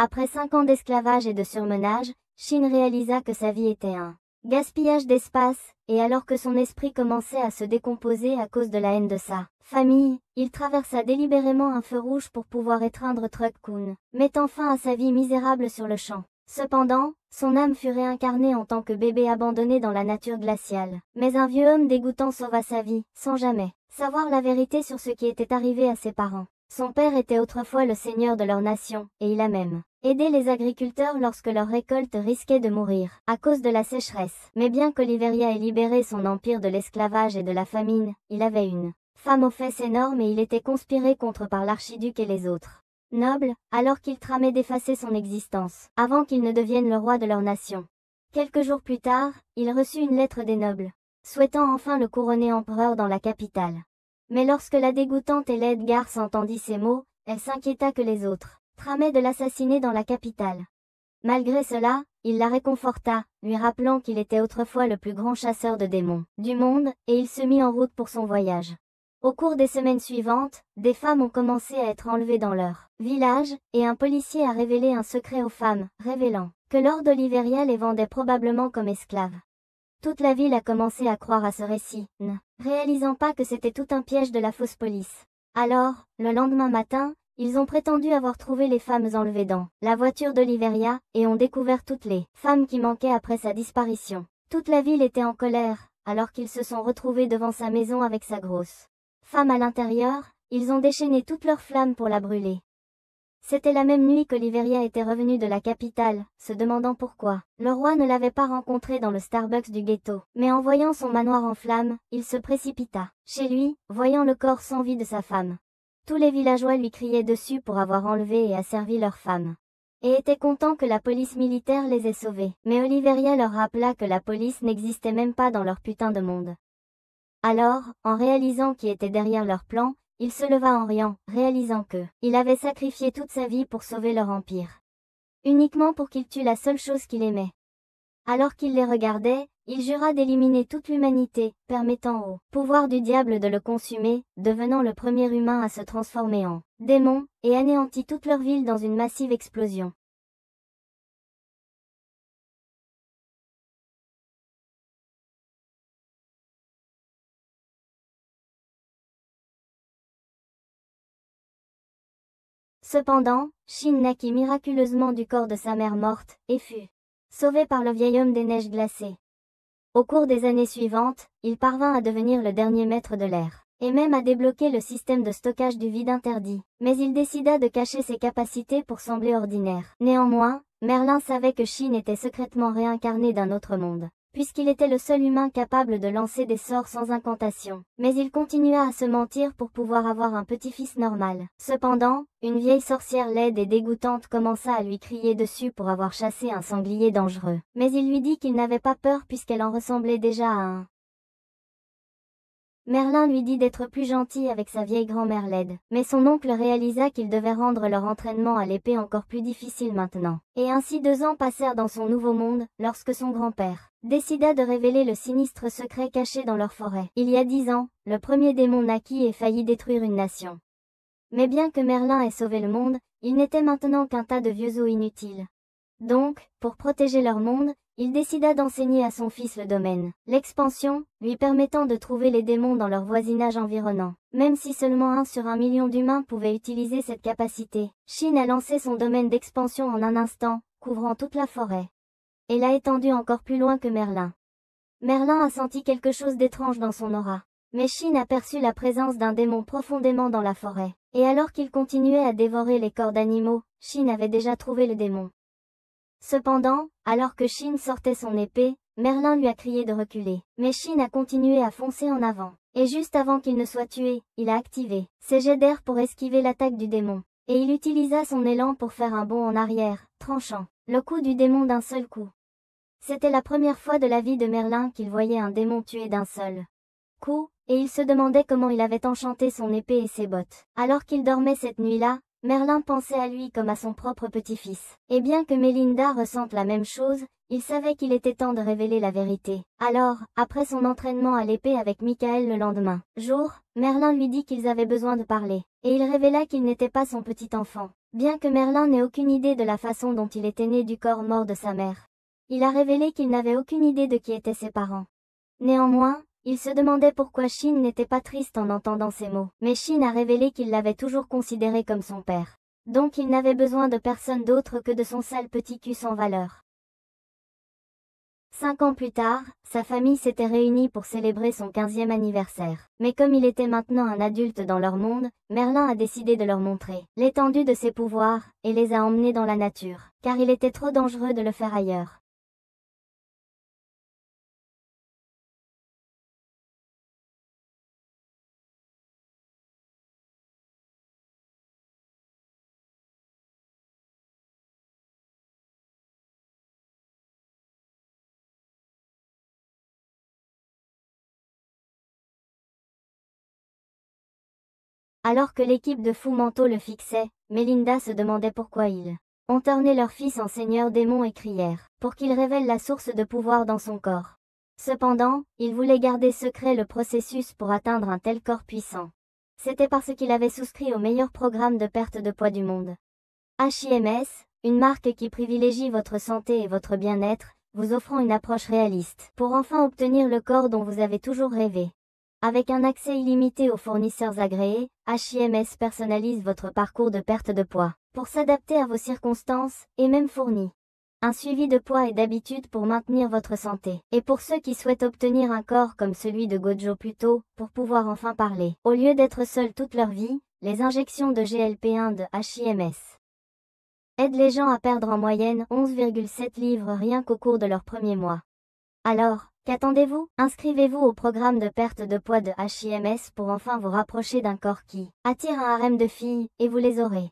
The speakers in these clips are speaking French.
Après 5 ans d'esclavage et de surmenage, Shin réalisa que sa vie était un gaspillage d'espace, et alors que son esprit commençait à se décomposer à cause de la haine de sa famille, il traversa délibérément un feu rouge pour pouvoir étreindre Truck-kun, mettant fin à sa vie misérable sur le champ. Cependant, son âme fut réincarnée en tant que bébé abandonné dans la nature glaciale. Mais un vieux homme dégoûtant sauva sa vie, sans jamais savoir la vérité sur ce qui était arrivé à ses parents. Son père était autrefois le seigneur de leur nation, et il a même aidé les agriculteurs lorsque leur récolte risquait de mourir, à cause de la sécheresse. Mais bien qu'Oliveria ait libéré son empire de l'esclavage et de la famine, il avait une femme aux fesses énormes et il était conspiré contre par l'archiduc et les autres nobles, alors qu'il tramait d'effacer son existence, avant qu'il ne devienne le roi de leur nation. Quelques jours plus tard, il reçut une lettre des nobles, souhaitant enfin le couronner empereur dans la capitale. Mais lorsque la dégoûtante et laide garce entendit ces mots, elle s'inquiéta que les autres tramaient de l'assassiner dans la capitale. Malgré cela, il la réconforta, lui rappelant qu'il était autrefois le plus grand chasseur de démons du monde, et il se mit en route pour son voyage. Au cours des semaines suivantes, des femmes ont commencé à être enlevées dans leur village, et un policier a révélé un secret aux femmes, révélant que Lord Oliveria les vendait probablement comme esclaves. Toute la ville a commencé à croire à ce récit, ne réalisant pas que c'était tout un piège de la fausse police. Alors, le lendemain matin, ils ont prétendu avoir trouvé les femmes enlevées dans la voiture d'Oliveria, et ont découvert toutes les femmes qui manquaient après sa disparition. Toute la ville était en colère, alors qu'ils se sont retrouvés devant sa maison avec sa grosse femme à l'intérieur, ils ont déchaîné toutes leurs flammes pour la brûler. C'était la même nuit qu'Oliveria était revenue de la capitale, se demandant pourquoi le roi ne l'avait pas rencontré dans le Starbucks du ghetto. Mais en voyant son manoir en flammes, il se précipita chez lui, voyant le corps sans vie de sa femme. Tous les villageois lui criaient dessus pour avoir enlevé et asservi leur femme, et étaient contents que la police militaire les ait sauvés. Mais Oliveria leur rappela que la police n'existait même pas dans leur putain de monde. Alors, en réalisant qui était derrière leur plan, il se leva en riant, réalisant que il avait sacrifié toute sa vie pour sauver leur empire. Uniquement pour qu'il tue la seule chose qu'il aimait. Alors qu'il les regardait, il jura d'éliminer toute l'humanité, permettant au pouvoir du diable de le consumer, devenant le premier humain à se transformer en démon, et anéantit toute leur ville dans une massive explosion. Cependant, Shin naquit miraculeusement du corps de sa mère morte, et fut sauvé par le vieil homme des neiges glacées. Au cours des années suivantes, il parvint à devenir le dernier maître de l'air, et même à débloquer le système de stockage du vide interdit. Mais il décida de cacher ses capacités pour sembler ordinaire. Néanmoins, Merlin savait que Shin était secrètement réincarné d'un autre monde, puisqu'il était le seul humain capable de lancer des sorts sans incantation. Mais il continua à se mentir pour pouvoir avoir un petit-fils normal. Cependant, une vieille sorcière laide et dégoûtante commença à lui crier dessus pour avoir chassé un sanglier dangereux. Mais il lui dit qu'il n'avait pas peur puisqu'elle en ressemblait déjà à un. Merlin lui dit d'être plus gentil avec sa vieille grand-mère laide, mais son oncle réalisa qu'il devait rendre leur entraînement à l'épée encore plus difficile maintenant. Et ainsi 2 ans passèrent dans son nouveau monde, lorsque son grand-père décida de révéler le sinistre secret caché dans leur forêt. Il y a 10 ans, le premier démon naquit et faillit détruire une nation. Mais bien que Merlin ait sauvé le monde, il n'était maintenant qu'un tas de vieux os inutiles. Donc, pour protéger leur monde, il décida d'enseigner à son fils le domaine, l'expansion, lui permettant de trouver les démons dans leur voisinage environnant. Même si seulement 1 sur 1 million d'humains pouvaient utiliser cette capacité, Shin a lancé son domaine d'expansion en un instant, couvrant toute la forêt. Et l'a étendu encore plus loin que Merlin. Merlin a senti quelque chose d'étrange dans son aura. Mais Shin aperçut la présence d'un démon profondément dans la forêt. Et alors qu'il continuait à dévorer les corps d'animaux, Shin avait déjà trouvé le démon. Cependant, alors que Shin sortait son épée, Merlin lui a crié de reculer. Mais Shin a continué à foncer en avant. Et juste avant qu'il ne soit tué, il a activé ses jets d'air pour esquiver l'attaque du démon. Et il utilisa son élan pour faire un bond en arrière, tranchant le cou du démon d'un seul coup. C'était la première fois de la vie de Merlin qu'il voyait un démon tué d'un seul coup, et il se demandait comment il avait enchanté son épée et ses bottes. Alors qu'il dormait cette nuit-là, Merlin pensait à lui comme à son propre petit-fils. Et bien que Melinda ressente la même chose, il savait qu'il était temps de révéler la vérité. Alors, après son entraînement à l'épée avec Michael le lendemain jour, Merlin lui dit qu'ils avaient besoin de parler. Et il révéla qu'il n'était pas son petit enfant. Bien que Merlin n'ait aucune idée de la façon dont il était né du corps mort de sa mère, il a révélé qu'il n'avait aucune idée de qui étaient ses parents. Néanmoins, il se demandait pourquoi Shin n'était pas triste en entendant ces mots, mais Shin a révélé qu'il l'avait toujours considéré comme son père. Donc il n'avait besoin de personne d'autre que de son sale petit cul sans valeur. 5 ans plus tard, sa famille s'était réunie pour célébrer son 15e anniversaire. Mais comme il était maintenant un adulte dans leur monde, Merlin a décidé de leur montrer l'étendue de ses pouvoirs, et les a emmenés dans la nature, car il était trop dangereux de le faire ailleurs. Alors que l'équipe de fous mentaux le fixait, Melinda se demandait pourquoi ils ont tourné leur fils en seigneur démon et crièrent pour qu'il révèle la source de pouvoir dans son corps. Cependant, il voulait garder secret le processus pour atteindre un tel corps puissant. C'était parce qu'il avait souscrit au meilleur programme de perte de poids du monde. HIMS, une marque qui privilégie votre santé et votre bien-être, vous offrant une approche réaliste pour enfin obtenir le corps dont vous avez toujours rêvé. Avec un accès illimité aux fournisseurs agréés, HIMS personnalise votre parcours de perte de poids pour s'adapter à vos circonstances, et même fournit un suivi de poids et d'habitude pour maintenir votre santé. Et pour ceux qui souhaitent obtenir un corps comme celui de Gojo plus tôt, pour pouvoir enfin parler, au lieu d'être seuls toute leur vie, les injections de GLP-1 de HIMS aident les gens à perdre en moyenne 11,7 livres rien qu'au cours de leur premier mois. Alors, qu'attendez-vous? Inscrivez-vous au programme de perte de poids de HIMS pour enfin vous rapprocher d'un corps qui attire un harem de filles, et vous les aurez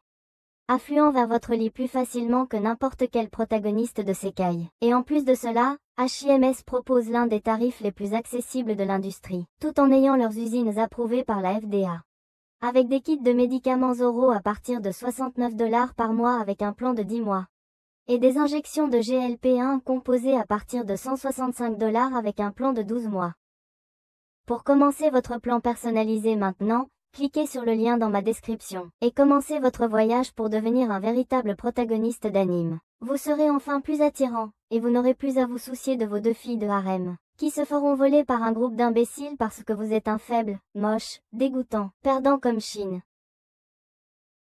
affluant vers votre lit plus facilement que n'importe quel protagoniste de Sekai. Et en plus de cela, HIMS propose l'un des tarifs les plus accessibles de l'industrie, tout en ayant leurs usines approuvées par la FDA. Avec des kits de médicaments oraux à partir de 69 $ par mois avec un plan de 10 mois. Et des injections de GLP-1 composées à partir de 165 $ avec un plan de 12 mois. Pour commencer votre plan personnalisé maintenant, cliquez sur le lien dans ma description, et commencez votre voyage pour devenir un véritable protagoniste d'anime. Vous serez enfin plus attirant, et vous n'aurez plus à vous soucier de vos 2 filles de harem, qui se feront voler par un groupe d'imbéciles parce que vous êtes un faible, moche, dégoûtant, perdant comme Shin.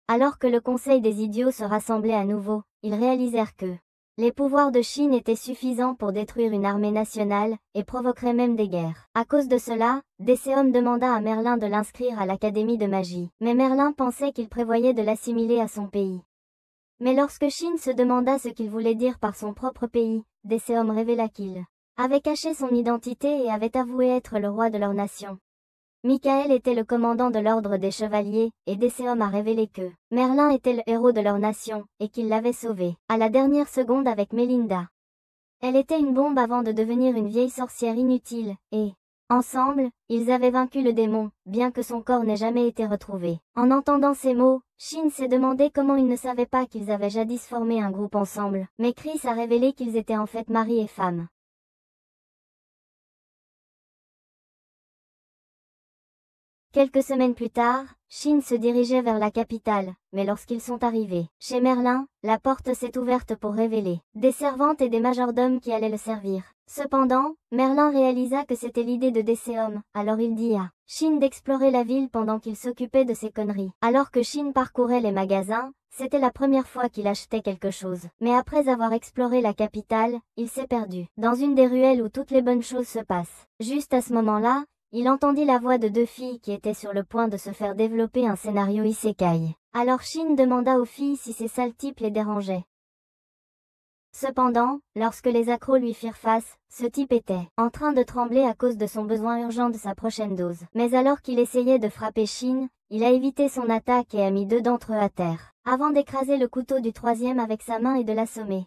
Alors que le conseil des idiots se rassemblait à nouveau, ils réalisèrent que les pouvoirs de Shin étaient suffisants pour détruire une armée nationale, et provoqueraient même des guerres. À cause de cela, DCOM demanda à Merlin de l'inscrire à l'Académie de magie, mais Merlin pensait qu'il prévoyait de l'assimiler à son pays. Mais lorsque Shin se demanda ce qu'il voulait dire par son propre pays, DCOM révéla qu'il avait caché son identité et avait avoué être le roi de leur nation. Michael était le commandant de l'ordre des chevaliers, et DCOM a révélé que Merlin était le héros de leur nation, et qu'il l'avait sauvé, à la dernière seconde avec Melinda. Elle était une bombe avant de devenir une vieille sorcière inutile, et, ensemble, ils avaient vaincu le démon, bien que son corps n'ait jamais été retrouvé. En entendant ces mots, Shin s'est demandé comment ils ne savaient pas qu'ils avaient jadis formé un groupe ensemble, mais Chris a révélé qu'ils étaient en fait mari et femme. Quelques semaines plus tard, Shin se dirigeait vers la capitale, mais lorsqu'ils sont arrivés chez Merlin, la porte s'est ouverte pour révéler des servantes et des majordomes qui allaient le servir. Cependant, Merlin réalisa que c'était l'idée de DCOM, alors il dit à Shin d'explorer la ville pendant qu'il s'occupait de ses conneries. Alors que Shin parcourait les magasins, c'était la première fois qu'il achetait quelque chose. Mais après avoir exploré la capitale, il s'est perdu dans une des ruelles où toutes les bonnes choses se passent. Juste à ce moment-là, il entendit la voix de 2 filles qui étaient sur le point de se faire développer un scénario isekai. Alors Shin demanda aux filles si ces sales types les dérangeaient. Cependant, lorsque les accros lui firent face, ce type était en train de trembler à cause de son besoin urgent de sa prochaine dose. Mais alors qu'il essayait de frapper Shin, il a évité son attaque et a mis 2 d'entre eux à terre, avant d'écraser le couteau du 3e avec sa main et de l'assommer.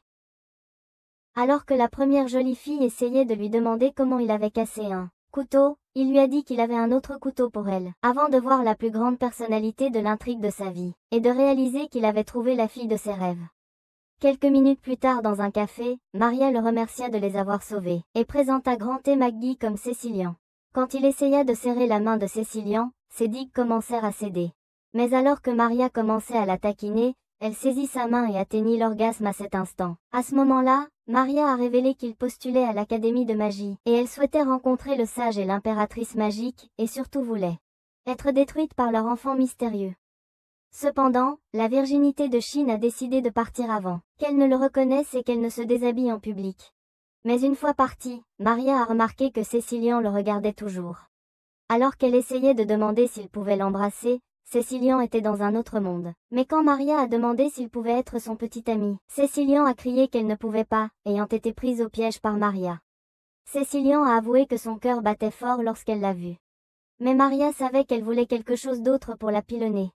Alors que la première jolie fille essayait de lui demander comment il avait cassé un couteau, il lui a dit qu'il avait un autre couteau pour elle, avant de voir la plus grande personnalité de l'intrigue de sa vie, et de réaliser qu'il avait trouvé la fille de ses rêves. Quelques minutes plus tard dans un café, Maria le remercia de les avoir sauvés, et présenta Grant et McGee comme Cécilian. Quand il essaya de serrer la main de Cécilian, ses digues commencèrent à céder. Mais alors que Maria commençait à la taquiner, elle saisit sa main et atteignit l'orgasme à cet instant. À ce moment-là, Maria a révélé qu'il postulait à l'Académie de magie, et elle souhaitait rencontrer le sage et l'impératrice magique, et surtout voulait être détruite par leur enfant mystérieux. Cependant, la virginité de Shin a décidé de partir avant qu'elle ne le reconnaisse et qu'elle ne se déshabille en public. Mais une fois partie, Maria a remarqué que Cécilian le regardait toujours. Alors qu'elle essayait de demander s'il pouvait l'embrasser, Cécilian était dans un autre monde. Mais quand Maria a demandé s'il pouvait être son petit ami, Cécilian a crié qu'elle ne pouvait pas, ayant été prise au piège par Maria. Cécilian a avoué que son cœur battait fort lorsqu'elle l'a vu. Mais Maria savait qu'elle voulait quelque chose d'autre pour la pilonner.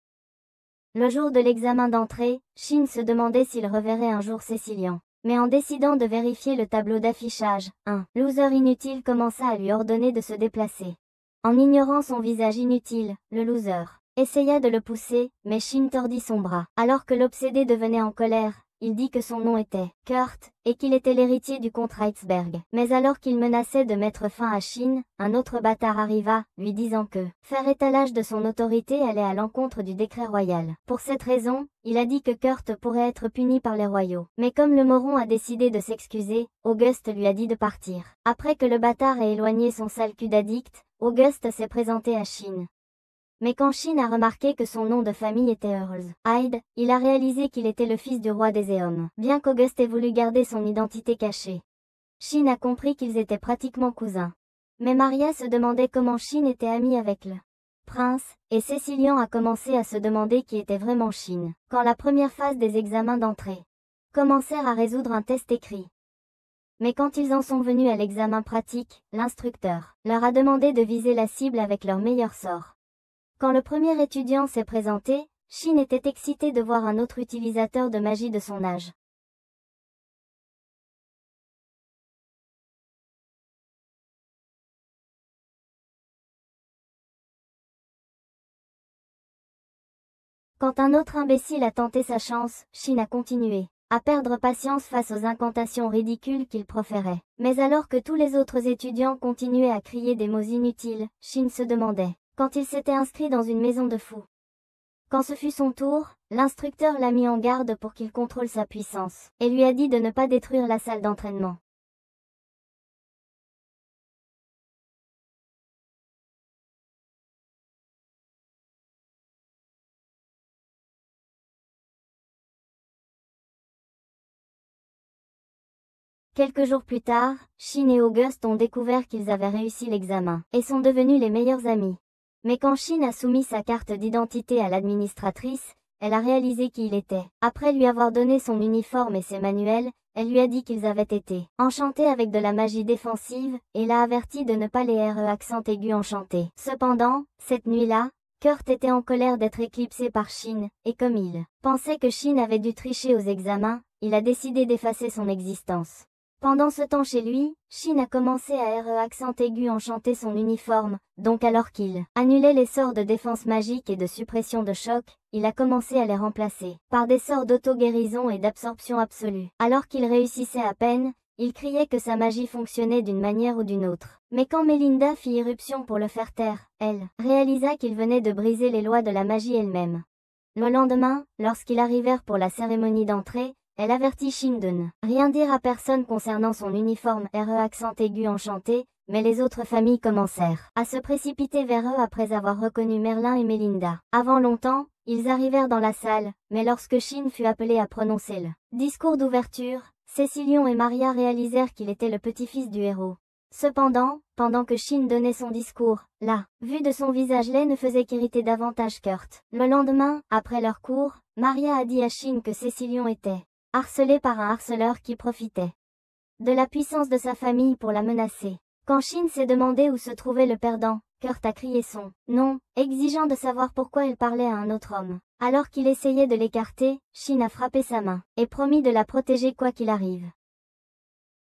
Le jour de l'examen d'entrée, Shin se demandait s'il reverrait un jour Cécilian. Mais en décidant de vérifier le tableau d'affichage, un loser inutile commença à lui ordonner de se déplacer. En ignorant son visage inutile, le loser essaya de le pousser, mais Shin tordit son bras. Alors que l'obsédé devenait en colère, il dit que son nom était Kurt, et qu'il était l'héritier du comte Reitzberg. Mais alors qu'il menaçait de mettre fin à Shin, un autre bâtard arriva, lui disant que faire étalage de son autorité allait à l'encontre du décret royal. Pour cette raison, il a dit que Kurt pourrait être puni par les royaux. Mais comme le moron a décidé de s'excuser, Auguste lui a dit de partir. Après que le bâtard ait éloigné son sale cul d'addict, Auguste s'est présenté à Shin. Mais quand Shin a remarqué que son nom de famille était Earls Hyde, il a réalisé qu'il était le fils du roi des Éomes. Bien qu'Auguste ait voulu garder son identité cachée, Shin a compris qu'ils étaient pratiquement cousins. Mais Maria se demandait comment Shin était ami avec le prince, et Cécilian a commencé à se demander qui était vraiment Shin. Quand la première phase des examens d'entrée commencèrent à résoudre un test écrit. Mais quand ils en sont venus à l'examen pratique, l'instructeur leur a demandé de viser la cible avec leur meilleur sort. Quand le premier étudiant s'est présenté, Shin était excité de voir un autre utilisateur de magie de son âge. Quand un autre imbécile a tenté sa chance, Shin a continué à perdre patience face aux incantations ridicules qu'il proférait. Mais alors que tous les autres étudiants continuaient à crier des mots inutiles, Shin se demandait quand il s'était inscrit dans une maison de fous. Quand ce fut son tour, l'instructeur l'a mis en garde pour qu'il contrôle sa puissance, et lui a dit de ne pas détruire la salle d'entraînement. Quelques jours plus tard, Shin et Auguste ont découvert qu'ils avaient réussi l'examen, et sont devenus les meilleurs amis. Mais quand Shin a soumis sa carte d'identité à l'administratrice, elle a réalisé qui il était. Après lui avoir donné son uniforme et ses manuels, elle lui a dit qu'ils avaient été enchantés avec de la magie défensive, et l'a averti de ne pas les accent aigu enchantés. Cependant, cette nuit-là, Kurt était en colère d'être éclipsé par Shin, et comme il pensait que Shin avait dû tricher aux examens, il a décidé d'effacer son existence. Pendant ce temps chez lui, Shin a commencé à accent aigu enchanter son uniforme, donc alors qu'il annulait les sorts de défense magique et de suppression de choc, il a commencé à les remplacer par des sorts d'auto-guérison et d'absorption absolue. Alors qu'il réussissait à peine, il criait que sa magie fonctionnait d'une manière ou d'une autre. Mais quand Melinda fit irruption pour le faire taire, elle réalisa qu'il venait de briser les lois de la magie elle-même. Le lendemain, lorsqu'ils arrivèrent pour la cérémonie d'entrée, elle avertit Shin de ne rien dire à personne concernant son uniforme accent aigu enchanté, mais les autres familles commencèrent à se précipiter vers eux après avoir reconnu Merlin et Melinda. Avant longtemps, ils arrivèrent dans la salle, mais lorsque Shin fut appelé à prononcer le discours d'ouverture, Cécilion et Maria réalisèrent qu'il était le petit-fils du héros. Cependant, pendant que Shin donnait son discours, la vue de son visage laid ne faisait qu'irriter davantage Kurt. Le lendemain, après leur cours, Maria a dit à Shin que Cécilion était harcelé par un harceleur qui profitait de la puissance de sa famille pour la menacer. Quand Shin s'est demandé où se trouvait le perdant, Kurt a crié son nom, exigeant de savoir pourquoi elle parlait à un autre homme. Alors qu'il essayait de l'écarter, Shin a frappé sa main, et promis de la protéger quoi qu'il arrive.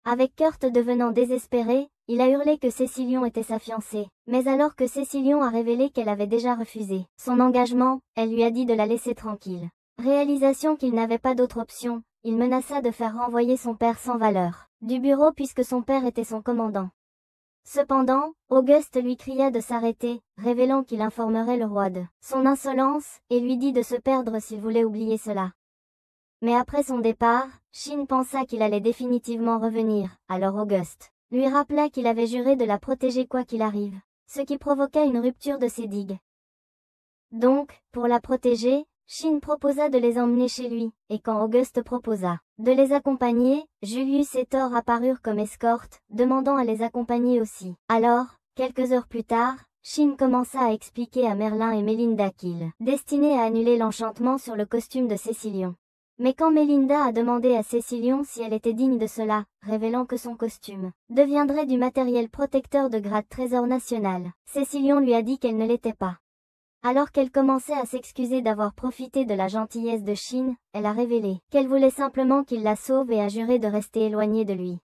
Avec Kurt devenant désespéré, il a hurlé que Cécilion était sa fiancée, mais alors que Cécilion a révélé qu'elle avait déjà refusé son engagement, elle lui a dit de la laisser tranquille. Réalisation qu'il n'avait pas d'autre option, il menaça de faire renvoyer son père sans valeur du bureau puisque son père était son commandant. Cependant, Auguste lui cria de s'arrêter, révélant qu'il informerait le roi de son insolence, et lui dit de se perdre s'il voulait oublier cela. Mais après son départ, Shin pensa qu'il allait définitivement revenir, alors August lui rappela qu'il avait juré de la protéger quoi qu'il arrive, ce qui provoqua une rupture de ses digues. Donc, pour la protéger, Shin proposa de les emmener chez lui, et quand August proposa de les accompagner, Julius et Thor apparurent comme escorte, demandant à les accompagner aussi. Alors, quelques heures plus tard, Shin commença à expliquer à Merlin et Melinda qu'il destinait à annuler l'enchantement sur le costume de Cécilion. Mais quand Melinda a demandé à Cécilion si elle était digne de cela, révélant que son costume deviendrait du matériel protecteur de grade trésor national, Cécilion lui a dit qu'elle ne l'était pas. Alors qu'elle commençait à s'excuser d'avoir profité de la gentillesse de Shin, elle a révélé qu'elle voulait simplement qu'il la sauve et a juré de rester éloignée de lui.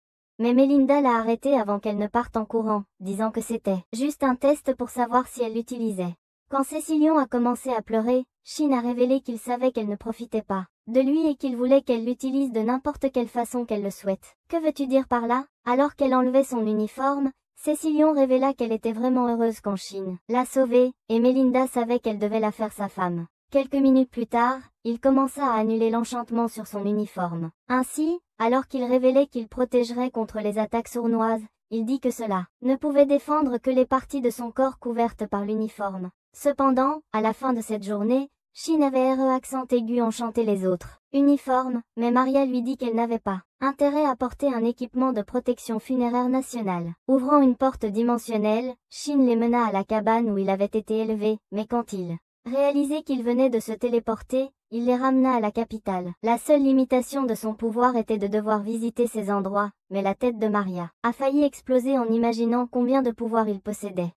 Mais Melinda l'a arrêtée avant qu'elle ne parte en courant, disant que c'était juste un test pour savoir si elle l'utilisait. Quand Cécilion a commencé à pleurer, Shin a révélé qu'il savait qu'elle ne profitait pas de lui et qu'il voulait qu'elle l'utilise de n'importe quelle façon qu'elle le souhaite. Que veux-tu dire par là? Alors qu'elle enlevait son uniforme, Cécilion révéla qu'elle était vraiment heureuse quand Shin l'a sauvée, et Melinda savait qu'elle devait la faire sa femme. Quelques minutes plus tard, il commença à annuler l'enchantement sur son uniforme. Ainsi, alors qu'il révélait qu'il protégerait contre les attaques sournoises, il dit que cela ne pouvait défendre que les parties de son corps couvertes par l'uniforme. Cependant, à la fin de cette journée, Shin avait accent aigu enchanté les autres uniformes, mais Maria lui dit qu'elle n'avait pas intérêt à porter un équipement de protection funéraire nationale. Ouvrant une porte dimensionnelle, Shin les mena à la cabane où il avait été élevé, mais quand il réalisait qu'il venait de se téléporter, il les ramena à la capitale. La seule limitation de son pouvoir était de devoir visiter ces endroits, mais la tête de Maria a failli exploser en imaginant combien de pouvoir il possédait.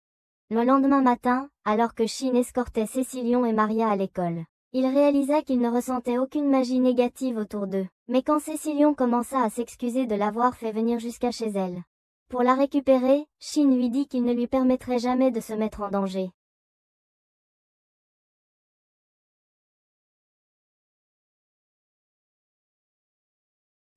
Le lendemain matin, alors que Shin escortait Cécilion et Maria à l'école, il réalisa qu'il ne ressentait aucune magie négative autour d'eux. Mais quand Cécilion commença à s'excuser de l'avoir fait venir jusqu'à chez elle pour la récupérer, Shin lui dit qu'il ne lui permettrait jamais de se mettre en danger.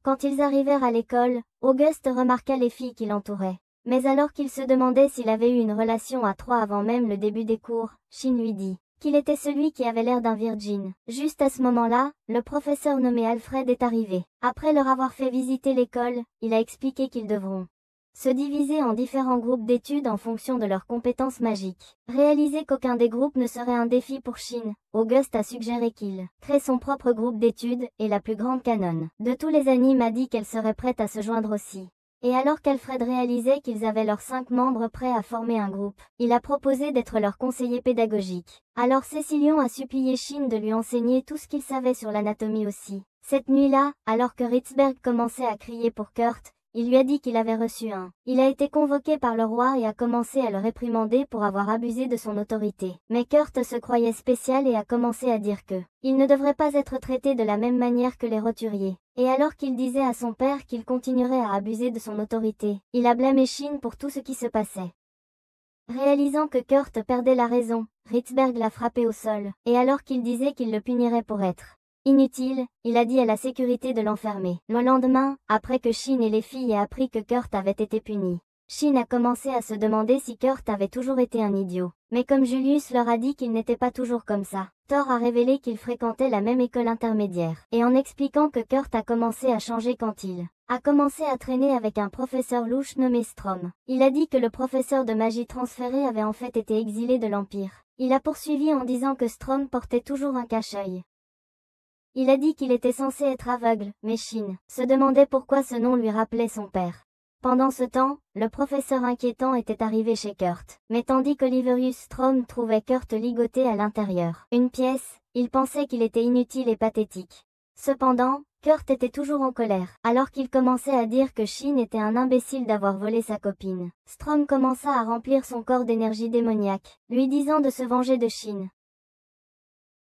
Quand ils arrivèrent à l'école, Auguste remarqua les filles qui l'entouraient. Mais alors qu'il se demandait s'il avait eu une relation à trois avant même le début des cours, Shin lui dit qu'il était celui qui avait l'air d'un virgin. Juste à ce moment-là, le professeur nommé Alfred est arrivé. Après leur avoir fait visiter l'école, il a expliqué qu'ils devront se diviser en différents groupes d'études en fonction de leurs compétences magiques. Réaliser qu'aucun des groupes ne serait un défi pour Shin, Auguste a suggéré qu'il crée son propre groupe d'études, et la plus grande canonne de tous les animes a dit qu'elle serait prête à se joindre aussi. Et alors qu'Alfred réalisait qu'ils avaient leurs 5 membres prêts à former un groupe, il a proposé d'être leur conseiller pédagogique. Alors Cécilion a supplié Shin de lui enseigner tout ce qu'il savait sur l'anatomie aussi. Cette nuit-là, alors que Ritzberg commençait à crier pour Kurt, il lui a dit qu'il avait reçu un. Il a été convoqué par le roi et a commencé à le réprimander pour avoir abusé de son autorité. Mais Kurt se croyait spécial et a commencé à dire que il ne devrait pas être traité de la même manière que les roturiers. Et alors qu'il disait à son père qu'il continuerait à abuser de son autorité, il a blâmé Shin pour tout ce qui se passait. Réalisant que Kurt perdait la raison, Ritzberg l'a frappé au sol, et alors qu'il disait qu'il le punirait pour être inutile, il a dit à la sécurité de l'enfermer. Le lendemain, après que Shin et les filles aient appris que Kurt avait été puni, Shin a commencé à se demander si Kurt avait toujours été un idiot. Mais comme Julius leur a dit qu'il n'était pas toujours comme ça, Thor a révélé qu'il fréquentait la même école intermédiaire. Et en expliquant que Kurt a commencé à changer quand il a commencé à traîner avec un professeur louche nommé Strom. Il a dit que le professeur de magie transférée avait en fait été exilé de l'Empire. Il a poursuivi en disant que Strom portait toujours un cache-œil. Il a dit qu'il était censé être aveugle, mais Shin se demandait pourquoi ce nom lui rappelait son père. Pendant ce temps, le professeur inquiétant était arrivé chez Kurt. Mais tandis qu'Oliverius Strom trouvait Kurt ligoté à l'intérieur une pièce, il pensait qu'il était inutile et pathétique. Cependant, Kurt était toujours en colère. Alors qu'il commençait à dire que Shin était un imbécile d'avoir volé sa copine, Strom commença à remplir son corps d'énergie démoniaque, lui disant de se venger de Shin.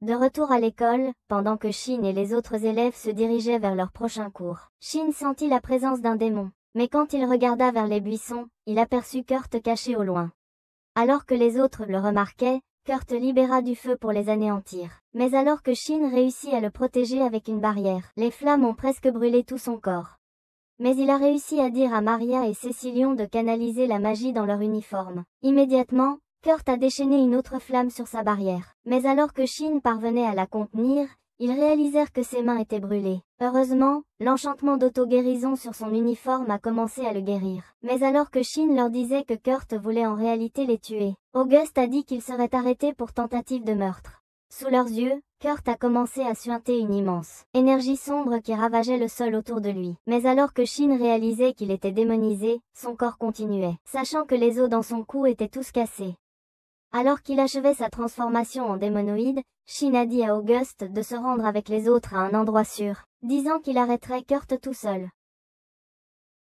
De retour à l'école, pendant que Shin et les autres élèves se dirigeaient vers leur prochain cours, Shin sentit la présence d'un démon. Mais quand il regarda vers les buissons, il aperçut Kurt caché au loin. Alors que les autres le remarquaient, Kurt libéra du feu pour les anéantir. Mais alors que Shin réussit à le protéger avec une barrière, les flammes ont presque brûlé tout son corps. Mais il a réussi à dire à Maria et Cécilion de canaliser la magie dans leur uniforme. Immédiatement, Kurt a déchaîné une autre flamme sur sa barrière. Mais alors que Shin parvenait à la contenir, ils réalisèrent que ses mains étaient brûlées. Heureusement, l'enchantement d'auto-guérison sur son uniforme a commencé à le guérir. Mais alors que Shin leur disait que Kurt voulait en réalité les tuer, August a dit qu'il serait arrêté pour tentative de meurtre. Sous leurs yeux, Kurt a commencé à suinter une immense énergie sombre qui ravageait le sol autour de lui. Mais alors que Shin réalisait qu'il était démonisé, son corps continuait, sachant que les os dans son cou étaient tous cassés. Alors qu'il achevait sa transformation en démonoïde, Shin a dit à August de se rendre avec les autres à un endroit sûr, disant qu'il arrêterait Kurt tout seul.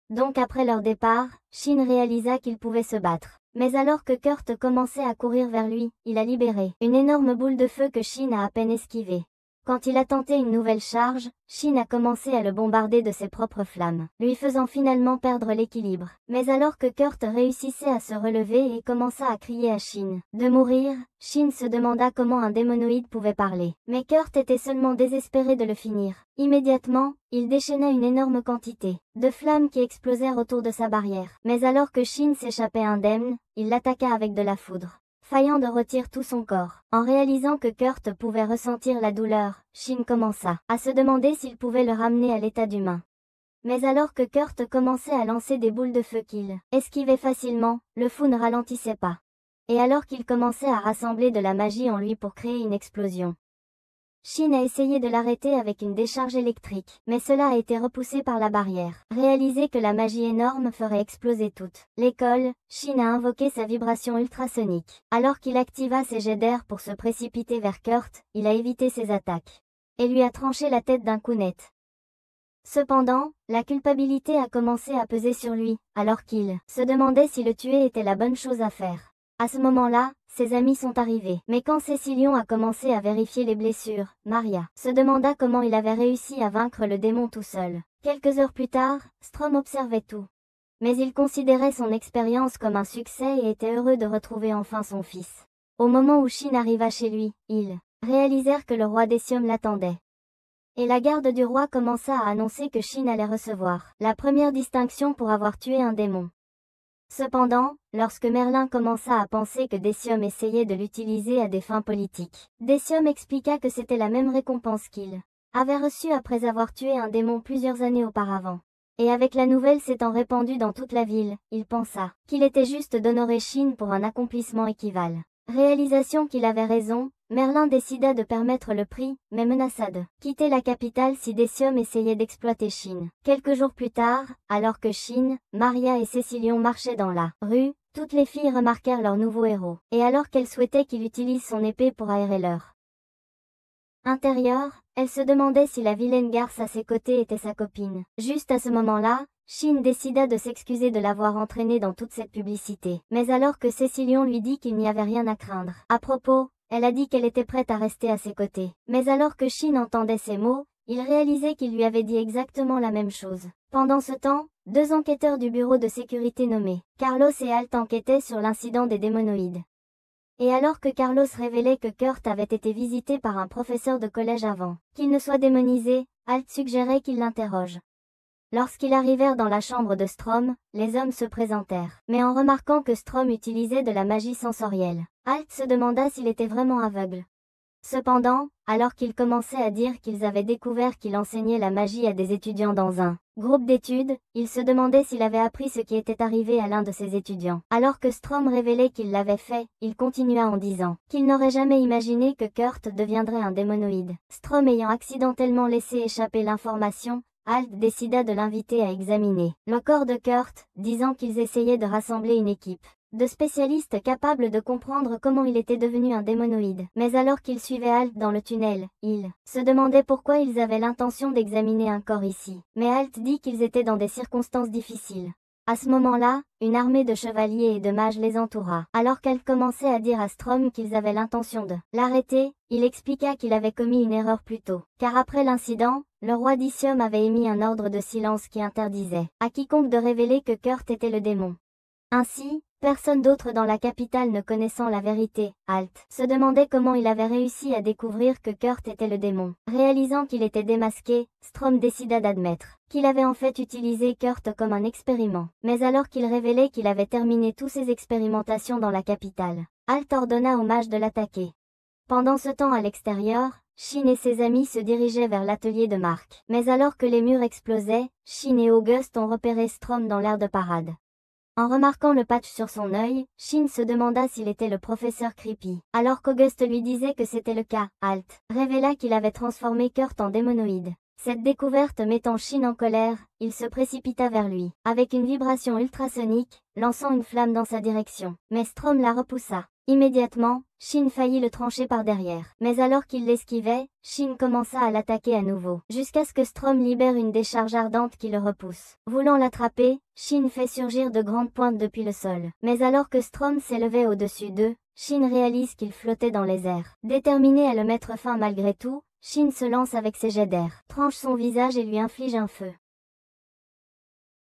Donc après leur départ, Shin réalisa qu'il pouvait se battre. Mais alors que Kurt commençait à courir vers lui, il a libéré une énorme boule de feu que Shin a à peine esquivée. Quand il a tenté une nouvelle charge, Shin a commencé à le bombarder de ses propres flammes, lui faisant finalement perdre l'équilibre. Mais alors que Kurt réussissait à se relever et commença à crier à Shin de mourir, Shin se demanda comment un démonoïde pouvait parler. Mais Kurt était seulement désespéré de le finir. Immédiatement, il déchaîna une énorme quantité de flammes qui explosèrent autour de sa barrière. Mais alors que Shin s'échappait indemne, il l'attaqua avec de la foudre, faillant de retirer tout son corps. En réalisant que Kurt pouvait ressentir la douleur, Shin commença à se demander s'il pouvait le ramener à l'état d'humain. Mais alors que Kurt commençait à lancer des boules de feu qu'il esquivait facilement, le fou ne ralentissait pas. Et alors qu'il commençait à rassembler de la magie en lui pour créer une explosion, Shin a essayé de l'arrêter avec une décharge électrique, mais cela a été repoussé par la barrière. Réalisé que la magie énorme ferait exploser toute l'école, Shin a invoqué sa vibration ultrasonique. Alors qu'il activa ses jets d'air pour se précipiter vers Kurt, il a évité ses attaques et lui a tranché la tête d'un coup net. Cependant, la culpabilité a commencé à peser sur lui, alors qu'il se demandait si le tuer était la bonne chose à faire. À ce moment-là, ses amis sont arrivés. Mais quand Cécilion a commencé à vérifier les blessures, Maria se demanda comment il avait réussi à vaincre le démon tout seul. Quelques heures plus tard, Strom observait tout. Mais il considérait son expérience comme un succès et était heureux de retrouver enfin son fils. Au moment où Shin arriva chez lui, ils réalisèrent que le roi d'Essium l'attendait. Et la garde du roi commença à annoncer que Shin allait recevoir la première distinction pour avoir tué un démon. Cependant, lorsque Merlin commença à penser que Decium essayait de l'utiliser à des fins politiques, Decium expliqua que c'était la même récompense qu'il avait reçue après avoir tué un démon plusieurs années auparavant. Et avec la nouvelle s'étant répandue dans toute la ville, il pensa qu'il était juste d'honorer Shin pour un accomplissement équivalent. Réalisation qu'il avait raison, Merlin décida de permettre le prix, mais menaça de quitter la capitale si Decium essayait d'exploiter Shin. Quelques jours plus tard, alors que Shin, Maria et Cécilion marchaient dans la rue, toutes les filles remarquèrent leur nouveau héros, et alors qu'elles souhaitaient qu'il utilise son épée pour aérer leur intérieur, elles se demandaient si la vilaine garce à ses côtés était sa copine. Juste à ce moment-là, Shin décida de s'excuser de l'avoir entraîné dans toute cette publicité. Mais alors que Cécilion lui dit qu'il n'y avait rien à craindre à propos, elle a dit qu'elle était prête à rester à ses côtés. Mais alors que Shin entendait ces mots, il réalisait qu'il lui avait dit exactement la même chose. Pendant ce temps, deux enquêteurs du bureau de sécurité nommés Carlos et Alt enquêtaient sur l'incident des démonoïdes. Et alors que Carlos révélait que Kurt avait été visité par un professeur de collège avant qu'il ne soit démonisé, Alt suggérait qu'il l'interroge. Lorsqu'ils arrivèrent dans la chambre de Strom, les hommes se présentèrent. Mais en remarquant que Strom utilisait de la magie sensorielle, Alt se demanda s'il était vraiment aveugle. Cependant, alors qu'ils commençaient à dire qu'ils avaient découvert qu'il enseignait la magie à des étudiants dans un groupe d'études, il se demandait s'il avait appris ce qui était arrivé à l'un de ses étudiants. Alors que Strom révélait qu'il l'avait fait, il continua en disant qu'il n'aurait jamais imaginé que Kurt deviendrait un démonoïde. Strom ayant accidentellement laissé échapper l'information, Alt décida de l'inviter à examiner le corps de Kurt, disant qu'ils essayaient de rassembler une équipe de spécialistes capables de comprendre comment il était devenu un démonoïde. Mais alors qu'ils suivaient Alt dans le tunnel, ils se demandaient pourquoi ils avaient l'intention d'examiner un corps ici. Mais Alt dit qu'ils étaient dans des circonstances difficiles. À ce moment-là, une armée de chevaliers et de mages les entoura. Alors qu'elle commençait à dire à Strom qu'ils avaient l'intention de l'arrêter, il expliqua qu'il avait commis une erreur plus tôt. Car après l'incident, le roi d'Issium avait émis un ordre de silence qui interdisait à quiconque de révéler que Kurt était le démon. Ainsi, personne d'autre dans la capitale ne connaissant la vérité, Alt se demandait comment il avait réussi à découvrir que Kurt était le démon. Réalisant qu'il était démasqué, Strom décida d'admettre qu'il avait en fait utilisé Kurt comme un expériment. Mais alors qu'il révélait qu'il avait terminé toutes ses expérimentations dans la capitale, Alt ordonna aux mages de l'attaquer. Pendant ce temps à l'extérieur, Shin et ses amis se dirigeaient vers l'atelier de Mark. Mais alors que les murs explosaient, Shin et August ont repéré Strom dans l'aire de parade. En remarquant le patch sur son œil, Shin se demanda s'il était le professeur Creepy. Alors qu'August lui disait que c'était le cas, Alt révéla qu'il avait transformé Kurt en démonoïde. Cette découverte mettant Shin en colère, il se précipita vers lui, avec une vibration ultrasonique, lançant une flamme dans sa direction. Mais Strom la repoussa. Immédiatement, Shin faillit le trancher par derrière. Mais alors qu'il l'esquivait, Shin commença à l'attaquer à nouveau, jusqu'à ce que Strom libère une décharge ardente qui le repousse. Voulant l'attraper, Shin fait surgir de grandes pointes depuis le sol. Mais alors que Strom s'élevait au-dessus d'eux, Shin réalise qu'il flottait dans les airs. Déterminé à le mettre fin malgré tout, Shin se lance avec ses jets d'air, tranche son visage et lui inflige un feu.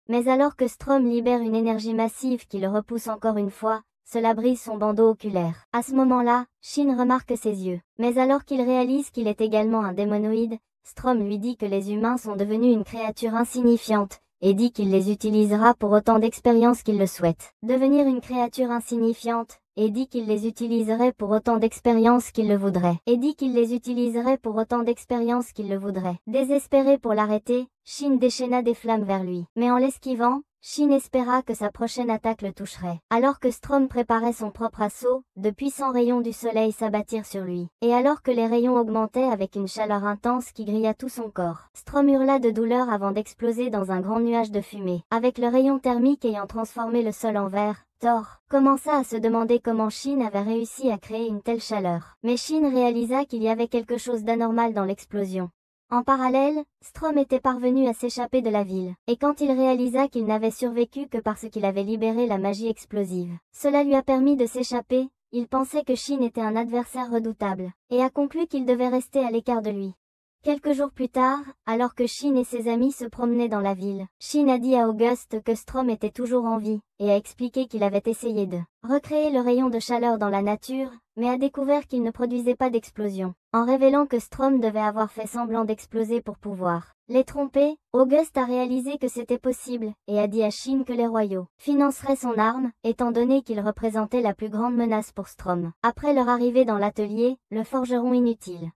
Mais alors que Strom libère une énergie massive qui le repousse encore une fois, cela brise son bandeau oculaire. À ce moment-là, Shin remarque ses yeux. Mais alors qu'il réalise qu'il est également un démonoïde, Strom lui dit que les humains sont devenus une créature insignifiante, et dit qu'il les utilisera pour autant d'expériences qu'il le souhaite. Devenir une créature insignifiante, et dit qu'il les utiliserait pour autant d'expériences qu'il le voudrait. Et dit qu'il les utiliserait pour autant d'expériences qu'il le voudrait. Désespéré pour l'arrêter, Shin déchaîna des flammes vers lui. Mais en l'esquivant, Shin espéra que sa prochaine attaque le toucherait. Alors que Strom préparait son propre assaut, de puissants rayons du soleil s'abattirent sur lui. Et alors que les rayons augmentaient avec une chaleur intense qui grilla tout son corps, Strom hurla de douleur avant d'exploser dans un grand nuage de fumée. Avec le rayon thermique ayant transformé le sol en verre, Thor commença à se demander comment Shin avait réussi à créer une telle chaleur. Mais Shin réalisa qu'il y avait quelque chose d'anormal dans l'explosion. En parallèle, Strom était parvenu à s'échapper de la ville, et quand il réalisa qu'il n'avait survécu que parce qu'il avait libéré la magie explosive, cela lui a permis de s'échapper. Il pensait que Shin était un adversaire redoutable, et a conclu qu'il devait rester à l'écart de lui. Quelques jours plus tard, alors que Shin et ses amis se promenaient dans la ville, Shin a dit à August que Strom était toujours en vie, et a expliqué qu'il avait essayé de recréer le rayon de chaleur dans la nature, mais a découvert qu'il ne produisait pas d'explosion. En révélant que Strom devait avoir fait semblant d'exploser pour pouvoir les tromper, August a réalisé que c'était possible, et a dit à Shin que les royaux financeraient son arme, étant donné qu'il représentait la plus grande menace pour Strom. Après leur arrivée dans l'atelier, le forgeron inutile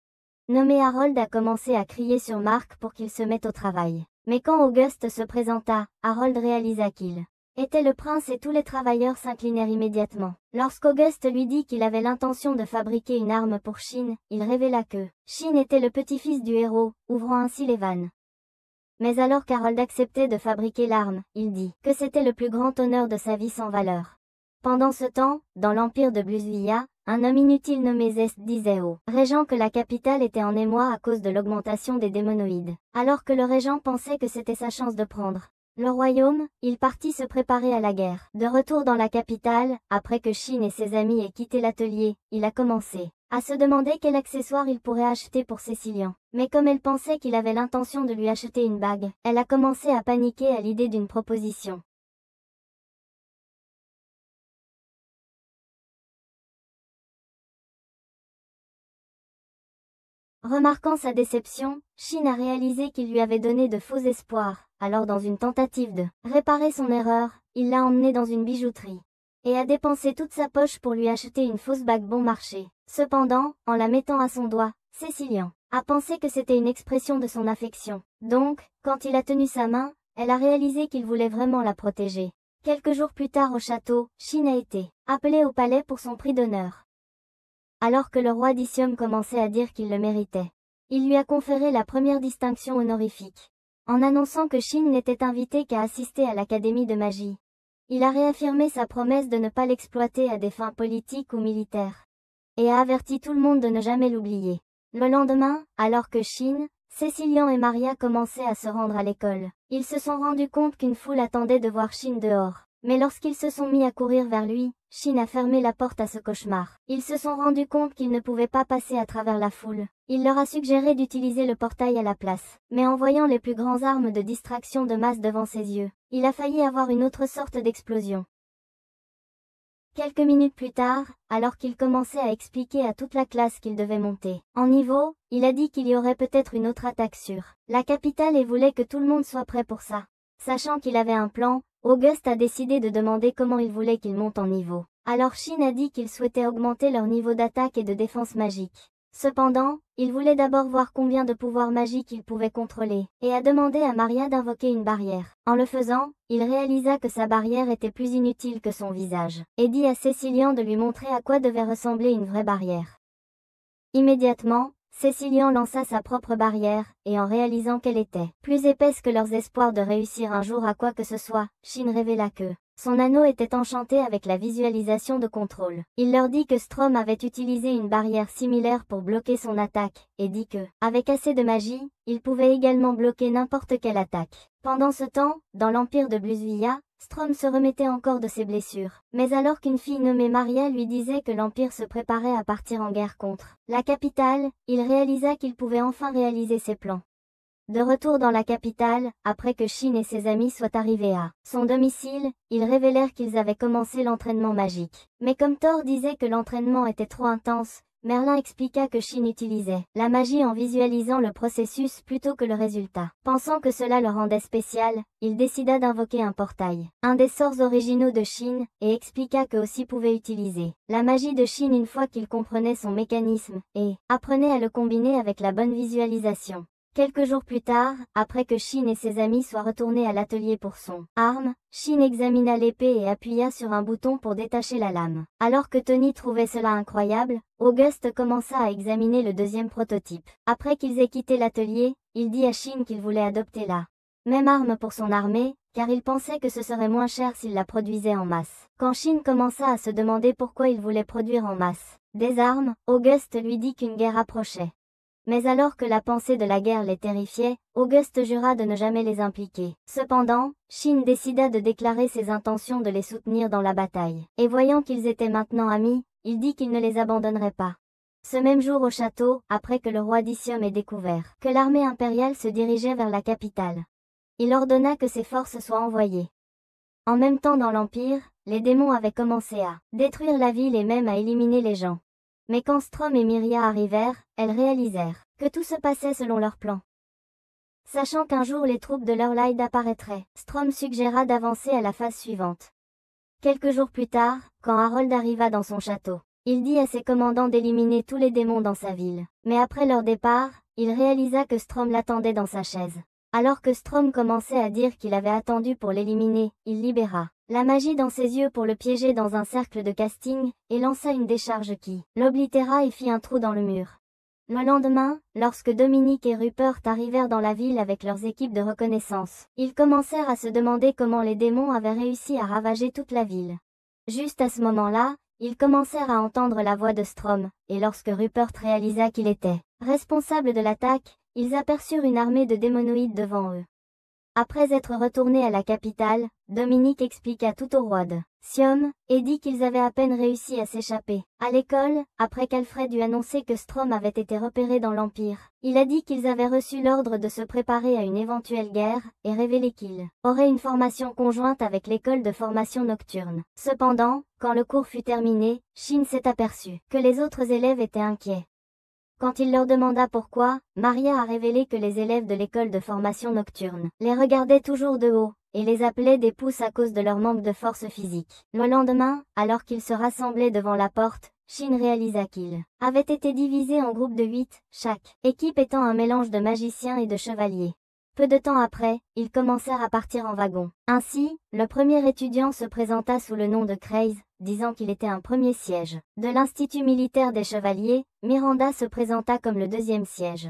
nommé Harold a commencé à crier sur Mark pour qu'il se mette au travail. Mais quand August se présenta, Harold réalisa qu'il était le prince et tous les travailleurs s'inclinèrent immédiatement. Lorsqu'August lui dit qu'il avait l'intention de fabriquer une arme pour Shin, il révéla que Shin était le petit-fils du héros, ouvrant ainsi les vannes. Mais alors qu'Harold acceptait de fabriquer l'arme, il dit que c'était le plus grand honneur de sa vie sans valeur. Pendant ce temps, dans l'empire de Blusvia, un homme inutile nommé Zest disait au régent que la capitale était en émoi à cause de l'augmentation des démonoïdes. Alors que le régent pensait que c'était sa chance de prendre le royaume, il partit se préparer à la guerre. De retour dans la capitale, après que Shin et ses amis aient quitté l'atelier, il a commencé à se demander quel accessoire il pourrait acheter pour Cécilian. Mais comme elle pensait qu'il avait l'intention de lui acheter une bague, elle a commencé à paniquer à l'idée d'une proposition. Remarquant sa déception, Shin a réalisé qu'il lui avait donné de faux espoirs. Alors dans une tentative de réparer son erreur, il l'a emmené dans une bijouterie et a dépensé toute sa poche pour lui acheter une fausse bague bon marché. Cependant, en la mettant à son doigt, Cécilian a pensé que c'était une expression de son affection. Donc, quand il a tenu sa main, elle a réalisé qu'il voulait vraiment la protéger. Quelques jours plus tard au château, Shin a été appelé au palais pour son prix d'honneur. Alors que le roi d'Isium commençait à dire qu'il le méritait, il lui a conféré la première distinction honorifique, en annonçant que Shin n'était invité qu'à assister à l'académie de magie. Il a réaffirmé sa promesse de ne pas l'exploiter à des fins politiques ou militaires, et a averti tout le monde de ne jamais l'oublier. Le lendemain, alors que Shin, Cécilian et Maria commençaient à se rendre à l'école, ils se sont rendus compte qu'une foule attendait de voir Shin dehors. Mais lorsqu'ils se sont mis à courir vers lui, Shin a fermé la porte à ce cauchemar. Ils se sont rendus compte qu'ils ne pouvaient pas passer à travers la foule. Il leur a suggéré d'utiliser le portail à la place. Mais en voyant les plus grandes armes de distraction de masse devant ses yeux, il a failli avoir une autre sorte d'explosion. Quelques minutes plus tard, alors qu'il commençait à expliquer à toute la classe qu'il devait monter en niveau, il a dit qu'il y aurait peut-être une autre attaque sur la capitale et voulait que tout le monde soit prêt pour ça. Sachant qu'il avait un plan, August a décidé de demander comment il voulait qu'ils montent en niveau. Alors Shin a dit qu'il souhaitait augmenter leur niveau d'attaque et de défense magique. Cependant, il voulait d'abord voir combien de pouvoirs magiques il pouvait contrôler, et a demandé à Maria d'invoquer une barrière. En le faisant, il réalisa que sa barrière était plus inutile que son visage, et dit à Cécilian de lui montrer à quoi devait ressembler une vraie barrière. Immédiatement, Cécilian lança sa propre barrière, et en réalisant qu'elle était plus épaisse que leurs espoirs de réussir un jour à quoi que ce soit, Shin révéla que son anneau était enchanté avec la visualisation de contrôle. Il leur dit que Strom avait utilisé une barrière similaire pour bloquer son attaque, et dit que, avec assez de magie, il pouvait également bloquer n'importe quelle attaque. Pendant ce temps, dans l'empire de Blusvilla, Strom se remettait encore de ses blessures. Mais alors qu'une fille nommée Maria lui disait que l'Empire se préparait à partir en guerre contre la capitale, il réalisa qu'il pouvait enfin réaliser ses plans. De retour dans la capitale, après que Shin et ses amis soient arrivés à son domicile, ils révélèrent qu'ils avaient commencé l'entraînement magique. Mais comme Thor disait que l'entraînement était trop intense, Merlin expliqua que Shin utilisait la magie en visualisant le processus plutôt que le résultat. Pensant que cela le rendait spécial, il décida d'invoquer un portail, un des sorts originaux de Shin, et expliqua que aussi pouvait utiliser la magie de Shin une fois qu'il comprenait son mécanisme, et apprenait à le combiner avec la bonne visualisation. Quelques jours plus tard, après que Shin et ses amis soient retournés à l'atelier pour son arme, Shin examina l'épée et appuya sur un bouton pour détacher la lame. Alors que Tony trouvait cela incroyable, Auguste commença à examiner le deuxième prototype. Après qu'ils aient quitté l'atelier, il dit à Shin qu'il voulait adopter la même arme pour son armée, car il pensait que ce serait moins cher s'il la produisait en masse. Quand Shin commença à se demander pourquoi il voulait produire en masse des armes, Auguste lui dit qu'une guerre approchait. Mais alors que la pensée de la guerre les terrifiait, Auguste jura de ne jamais les impliquer. Cependant, Shin décida de déclarer ses intentions de les soutenir dans la bataille. Et voyant qu'ils étaient maintenant amis, il dit qu'il ne les abandonnerait pas. Ce même jour au château, après que le roi d'Isium ait découvert que l'armée impériale se dirigeait vers la capitale, il ordonna que ses forces soient envoyées. En même temps dans l'Empire, les démons avaient commencé à détruire la ville et même à éliminer les gens. Mais quand Strom et Myria arrivèrent, elles réalisèrent que tout se passait selon leur plan. Sachant qu'un jour les troupes de Lurlide apparaîtraient, Strom suggéra d'avancer à la phase suivante. Quelques jours plus tard, quand Harold arriva dans son château, il dit à ses commandants d'éliminer tous les démons dans sa ville. Mais après leur départ, il réalisa que Strom l'attendait dans sa chaise. Alors que Strom commençait à dire qu'il avait attendu pour l'éliminer, il libéra la magie dans ses yeux pour le piéger dans un cercle de casting, et lança une décharge qui l'oblitéra et fit un trou dans le mur. Le lendemain, lorsque Dominique et Rupert arrivèrent dans la ville avec leurs équipes de reconnaissance, ils commencèrent à se demander comment les démons avaient réussi à ravager toute la ville. Juste à ce moment-là, ils commencèrent à entendre la voix de Strom, et lorsque Rupert réalisa qu'il était responsable de l'attaque, ils aperçurent une armée de démonoïdes devant eux. Après être retournés à la capitale, Dominique expliqua tout au roi de Sium, et dit qu'ils avaient à peine réussi à s'échapper. À l'école, après qu'Alfred eut annoncé que Strom avait été repéré dans l'Empire, il a dit qu'ils avaient reçu l'ordre de se préparer à une éventuelle guerre, et révélé qu'ils auraient une formation conjointe avec l'école de formation nocturne. Cependant, quand le cours fut terminé, Shin s'est aperçu que les autres élèves étaient inquiets. Quand il leur demanda pourquoi, Maria a révélé que les élèves de l'école de formation nocturne les regardaient toujours de haut, et les appelaient des pousses à cause de leur manque de force physique. Le lendemain, alors qu'ils se rassemblaient devant la porte, Shin réalisa qu'ils avaient été divisés en groupes de 8, chaque équipe étant un mélange de magiciens et de chevaliers. Peu de temps après, ils commencèrent à partir en wagon. Ainsi, le premier étudiant se présenta sous le nom de Kreis, disant qu'il était un premier siège. De l'Institut militaire des chevaliers, Miranda se présenta comme le deuxième siège.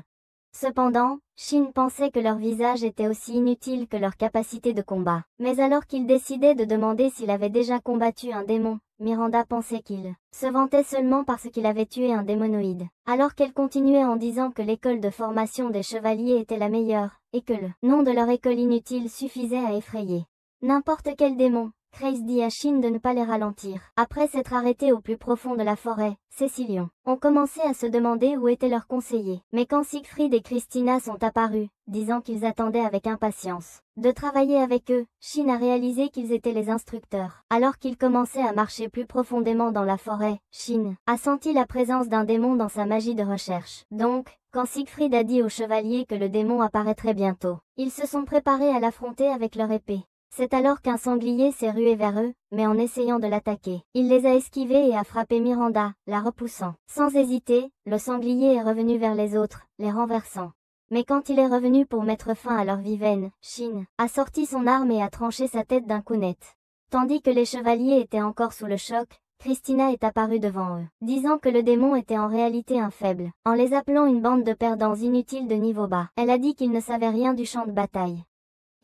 Cependant, Shin pensait que leur visage était aussi inutile que leur capacité de combat. Mais alors qu'il décidait de demander s'il avait déjà combattu un démon, Miranda pensait qu'il se vantait seulement parce qu'il avait tué un démonoïde. Alors qu'elle continuait en disant que l'école de formation des chevaliers était la meilleure, et que le nom de leur école inutile suffisait à effrayer n'importe quel démon. Kreis dit à Shin de ne pas les ralentir. Après s'être arrêtés au plus profond de la forêt, Cécilion ont commencé à se demander où étaient leurs conseillers. Mais quand Siegfried et Christina sont apparus, disant qu'ils attendaient avec impatience de travailler avec eux, Shin a réalisé qu'ils étaient les instructeurs. Alors qu'ils commençaient à marcher plus profondément dans la forêt, Shin a senti la présence d'un démon dans sa magie de recherche. Donc, quand Siegfried a dit aux chevaliers que le démon apparaîtrait bientôt, ils se sont préparés à l'affronter avec leur épée. C'est alors qu'un sanglier s'est rué vers eux, mais en essayant de l'attaquer. Il les a esquivés et a frappé Miranda, la repoussant. Sans hésiter, le sanglier est revenu vers les autres, les renversant. Mais quand il est revenu pour mettre fin à leur vie vaine, Shin a sorti son arme et a tranché sa tête d'un coup net. Tandis que les chevaliers étaient encore sous le choc, Christina est apparue devant eux, disant que le démon était en réalité un faible. En les appelant une bande de perdants inutiles de niveau bas, elle a dit qu'ils ne savaient rien du champ de bataille.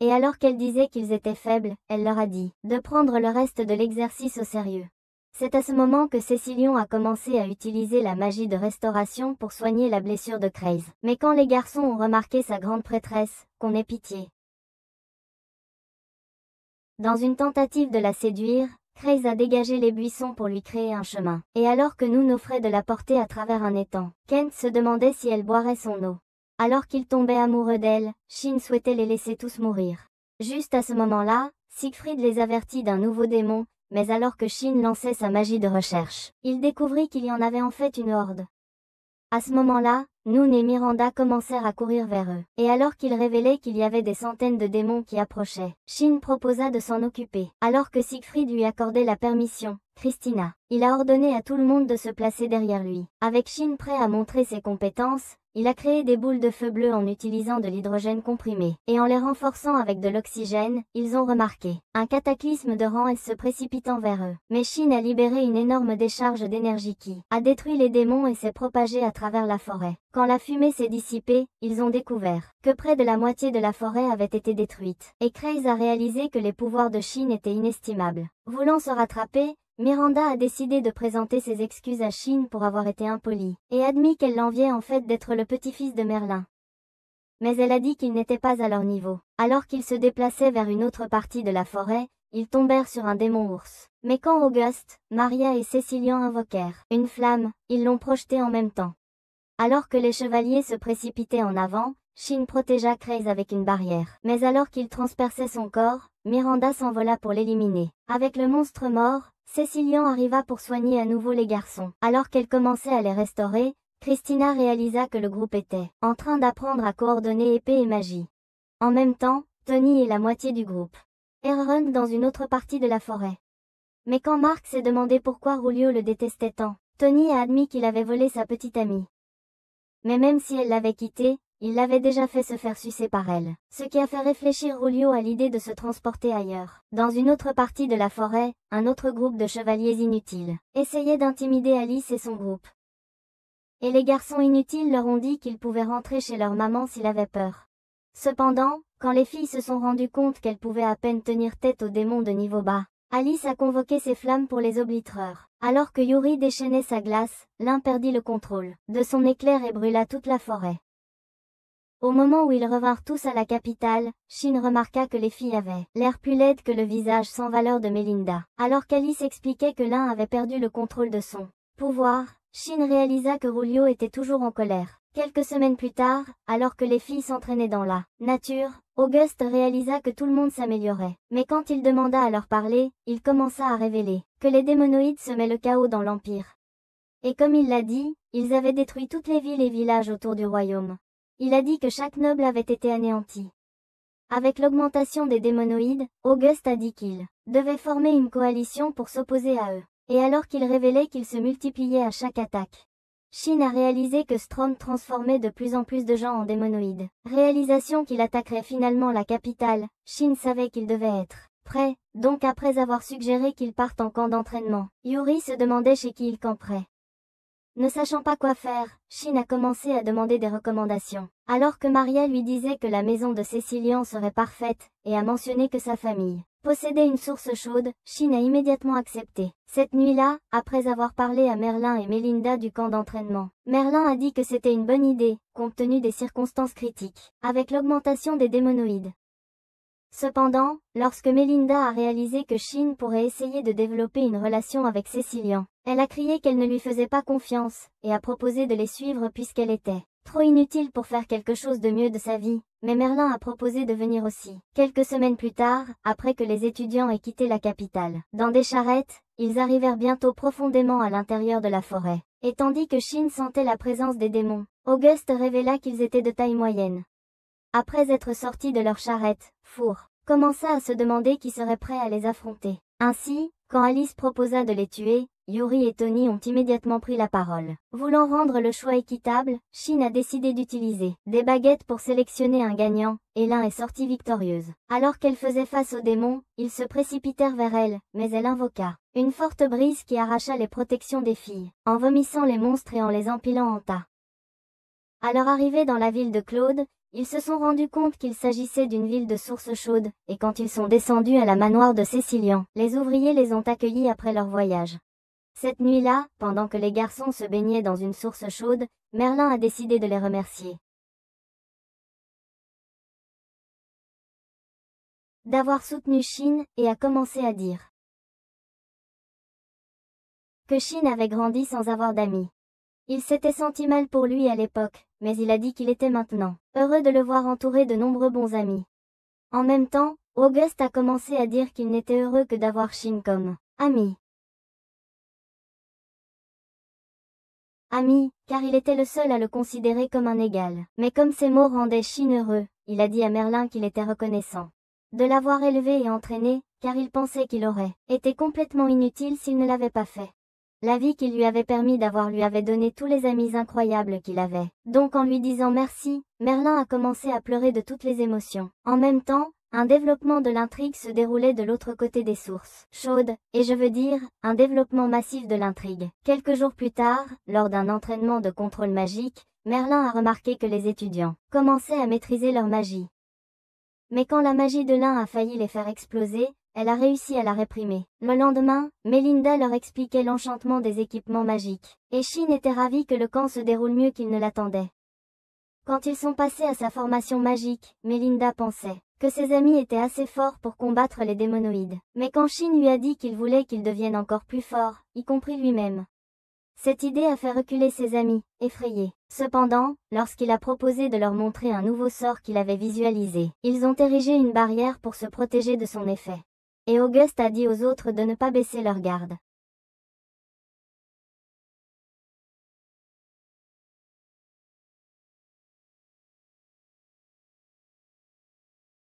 Et alors qu'elle disait qu'ils étaient faibles, elle leur a dit de prendre le reste de l'exercice au sérieux. C'est à ce moment que Cécilion a commencé à utiliser la magie de restauration pour soigner la blessure de Craze. Mais quand les garçons ont remarqué sa grande prêtresse, qu'on ait pitié. Dans une tentative de la séduire, Craze a dégagé les buissons pour lui créer un chemin. Et alors que nous offrait de la porter à travers un étang, Kent se demandait si elle boirait son eau. Alors qu'il tombait amoureux d'elle, Shin souhaitait les laisser tous mourir. Juste à ce moment-là, Siegfried les avertit d'un nouveau démon, mais alors que Shin lançait sa magie de recherche, il découvrit qu'il y en avait en fait une horde. À ce moment-là, Noon et Miranda commencèrent à courir vers eux. Et alors qu'ils révélaient qu'il y avait des centaines de démons qui approchaient, Shin proposa de s'en occuper. Alors que Siegfried lui accordait la permission, Christina, il a ordonné à tout le monde de se placer derrière lui. Avec Shin prêt à montrer ses compétences, il a créé des boules de feu bleu en utilisant de l'hydrogène comprimé. Et en les renforçant avec de l'oxygène, ils ont remarqué un cataclysme de rangs se précipitant vers eux. Mais Shin a libéré une énorme décharge d'énergie qui a détruit les démons et s'est propagée à travers la forêt. Quand la fumée s'est dissipée, ils ont découvert que près de la moitié de la forêt avait été détruite. Et Craze a réalisé que les pouvoirs de Shin étaient inestimables. Voulant se rattraper, Miranda a décidé de présenter ses excuses à Shin pour avoir été impolie, et admis qu'elle l'enviait en fait d'être le petit-fils de Merlin. Mais elle a dit qu'il n'était pas à leur niveau. Alors qu'ils se déplaçaient vers une autre partie de la forêt, ils tombèrent sur un démon ours. Mais quand Auguste, Maria et Cécilian invoquèrent une flamme, ils l'ont projetée en même temps. Alors que les chevaliers se précipitaient en avant, Shin protégea Craze avec une barrière. Mais alors qu'il transperçait son corps, Miranda s'envola pour l'éliminer. Avec le monstre mort, Cécilian arriva pour soigner à nouveau les garçons. Alors qu'elle commençait à les restaurer, Christina réalisa que le groupe était en train d'apprendre à coordonner épée et magie. En même temps, Tony et la moitié du groupe errent dans une autre partie de la forêt. Mais quand Marc s'est demandé pourquoi Rulio le détestait tant, Tony a admis qu'il avait volé sa petite amie. Mais même si elle l'avait quitté, il l'avait déjà fait se faire sucer par elle. Ce qui a fait réfléchir Rulio à l'idée de se transporter ailleurs. Dans une autre partie de la forêt, un autre groupe de chevaliers inutiles essayait d'intimider Alice et son groupe. Et les garçons inutiles leur ont dit qu'ils pouvaient rentrer chez leur maman s'ils avaient peur. Cependant, quand les filles se sont rendues compte qu'elles pouvaient à peine tenir tête aux démons de niveau bas, Alice a convoqué ses flammes pour les oblitereurs. Alors que Yuri déchaînait sa glace, l'un perdit le contrôle de son éclair et brûla toute la forêt. Au moment où ils revinrent tous à la capitale, Shin remarqua que les filles avaient l'air plus laides que le visage sans valeur de Melinda. Alors qu'Alice expliquait que l'un avait perdu le contrôle de son pouvoir, Shin réalisa que Rulio était toujours en colère. Quelques semaines plus tard, alors que les filles s'entraînaient dans la nature, Auguste réalisa que tout le monde s'améliorait. Mais quand il demanda à leur parler, il commença à révéler que les démonoïdes semaient le chaos dans l'Empire. Et comme il l'a dit, ils avaient détruit toutes les villes et villages autour du royaume. Il a dit que chaque noble avait été anéanti. Avec l'augmentation des démonoïdes, Auguste a dit qu'il devait former une coalition pour s'opposer à eux. Et alors qu'il révélait qu'ils se multipliaient à chaque attaque, Shin a réalisé que Strom transformait de plus en plus de gens en démonoïdes. Réalisation qu'il attaquerait finalement la capitale, Shin savait qu'il devait être prêt, donc après avoir suggéré qu'il parte en camp d'entraînement, Yuri se demandait chez qui il camperait. Ne sachant pas quoi faire, Shin a commencé à demander des recommandations. Alors que Maria lui disait que la maison de Cécilian serait parfaite, et a mentionné que sa famille possédait une source chaude, Shin a immédiatement accepté. Cette nuit-là, après avoir parlé à Merlin et Melinda du camp d'entraînement, Merlin a dit que c'était une bonne idée, compte tenu des circonstances critiques, avec l'augmentation des démonoïdes. Cependant, lorsque Melinda a réalisé que Shin pourrait essayer de développer une relation avec Cécilian, elle a crié qu'elle ne lui faisait pas confiance, et a proposé de les suivre puisqu'elle était trop inutile pour faire quelque chose de mieux de sa vie, mais Merlin a proposé de venir aussi. Quelques semaines plus tard, après que les étudiants aient quitté la capitale, dans des charrettes, ils arrivèrent bientôt profondément à l'intérieur de la forêt. Et tandis que Shin sentait la présence des démons, Auguste révéla qu'ils étaient de taille moyenne. Après être sortis de leur charrette, Four commença à se demander qui serait prêt à les affronter. Ainsi, quand Alice proposa de les tuer, Yuri et Tony ont immédiatement pris la parole. Voulant rendre le choix équitable, Shin a décidé d'utiliser des baguettes pour sélectionner un gagnant, et l'un est sorti victorieuse. Alors qu'elle faisait face aux démons, ils se précipitèrent vers elle, mais elle invoqua une forte brise qui arracha les protections des filles, en vomissant les monstres et en les empilant en tas. À leur arrivée dans la ville de Claude, ils se sont rendus compte qu'il s'agissait d'une ville de sources chaudes, et quand ils sont descendus à la manoir de Cécilian, les ouvriers les ont accueillis après leur voyage. Cette nuit-là, pendant que les garçons se baignaient dans une source chaude, Merlin a décidé de les remercier d'avoir soutenu Shin, et a commencé à dire que Shin avait grandi sans avoir d'amis. Il s'était senti mal pour lui à l'époque, mais il a dit qu'il était maintenant heureux de le voir entouré de nombreux bons amis. En même temps, Auguste a commencé à dire qu'il n'était heureux que d'avoir Shin comme ami. Ami, car il était le seul à le considérer comme un égal. Mais comme ces mots rendaient Shin heureux, il a dit à Merlin qu'il était reconnaissant de l'avoir élevé et entraîné, car il pensait qu'il aurait été complètement inutile s'il ne l'avait pas fait. La vie qu'il lui avait permis d'avoir lui avait donné tous les amis incroyables qu'il avait. Donc en lui disant merci, Merlin a commencé à pleurer de toutes les émotions. En même temps, un développement de l'intrigue se déroulait de l'autre côté des sources chaudes, et je veux dire, un développement massif de l'intrigue. Quelques jours plus tard, lors d'un entraînement de contrôle magique, Merlin a remarqué que les étudiants commençaient à maîtriser leur magie. Mais quand la magie de l'un a failli les faire exploser, elle a réussi à la réprimer. Le lendemain, Melinda leur expliquait l'enchantement des équipements magiques. Et Shin était ravi que le camp se déroule mieux qu'il ne l'attendait. Quand ils sont passés à sa formation magique, Melinda pensait que ses amis étaient assez forts pour combattre les démonoïdes. Mais quand Shin lui a dit qu'il voulait qu'ils deviennent encore plus forts, y compris lui-même, cette idée a fait reculer ses amis, effrayés. Cependant, lorsqu'il a proposé de leur montrer un nouveau sort qu'il avait visualisé, ils ont érigé une barrière pour se protéger de son effet. Et Auguste a dit aux autres de ne pas baisser leur garde.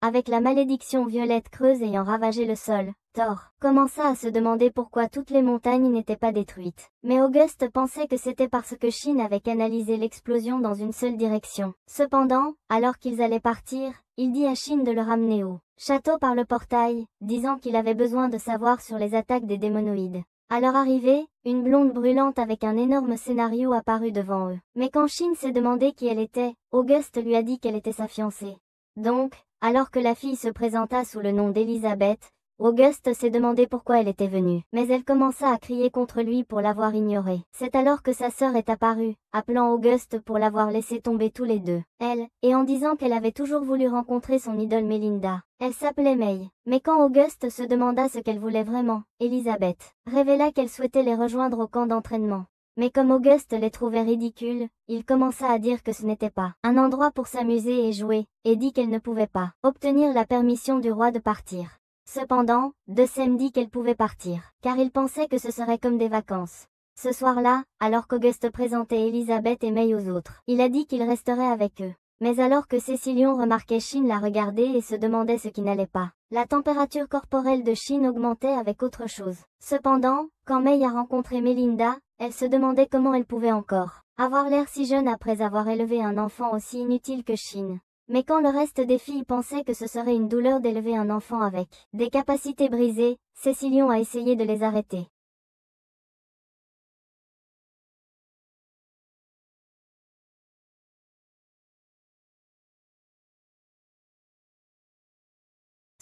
Avec la malédiction violette creuse ayant ravagé le sol, Thor commença à se demander pourquoi toutes les montagnes n'étaient pas détruites. Mais Auguste pensait que c'était parce que Shin avait canalisé l'explosion dans une seule direction. Cependant, alors qu'ils allaient partir, il dit à Shin de le ramener au château par le portail, disant qu'il avait besoin de savoir sur les attaques des démonoïdes. À leur arrivée, une blonde brûlante avec un énorme scénario apparut devant eux. Mais quand Shin s'est demandé qui elle était, Auguste lui a dit qu'elle était sa fiancée. Donc, alors que la fille se présenta sous le nom d'Elisabeth, Auguste s'est demandé pourquoi elle était venue. Mais elle commença à crier contre lui pour l'avoir ignorée. C'est alors que sa sœur est apparue, appelant Auguste pour l'avoir laissé tomber tous les deux. Elle, et en disant qu'elle avait toujours voulu rencontrer son idole Melinda. Elle s'appelait May. Mais quand Auguste se demanda ce qu'elle voulait vraiment, Elisabeth révéla qu'elle souhaitait les rejoindre au camp d'entraînement. Mais comme Auguste les trouvait ridicules, il commença à dire que ce n'était pas un endroit pour s'amuser et jouer, et dit qu'elle ne pouvait pas obtenir la permission du roi de partir. Cependant, Sem dit qu'elle pouvait partir, car il pensait que ce serait comme des vacances. Ce soir-là, alors qu'Auguste présentait Elisabeth et May aux autres, il a dit qu'il resterait avec eux. Mais alors que Cécilion remarquait Shin la regarder et se demandait ce qui n'allait pas, la température corporelle de Shin augmentait avec autre chose. Cependant, quand May a rencontré Melinda, elle se demandait comment elle pouvait encore avoir l'air si jeune après avoir élevé un enfant aussi inutile que Shin. Mais quand le reste des filles pensaient que ce serait une douleur d'élever un enfant avec des capacités brisées, Cécilion a essayé de les arrêter.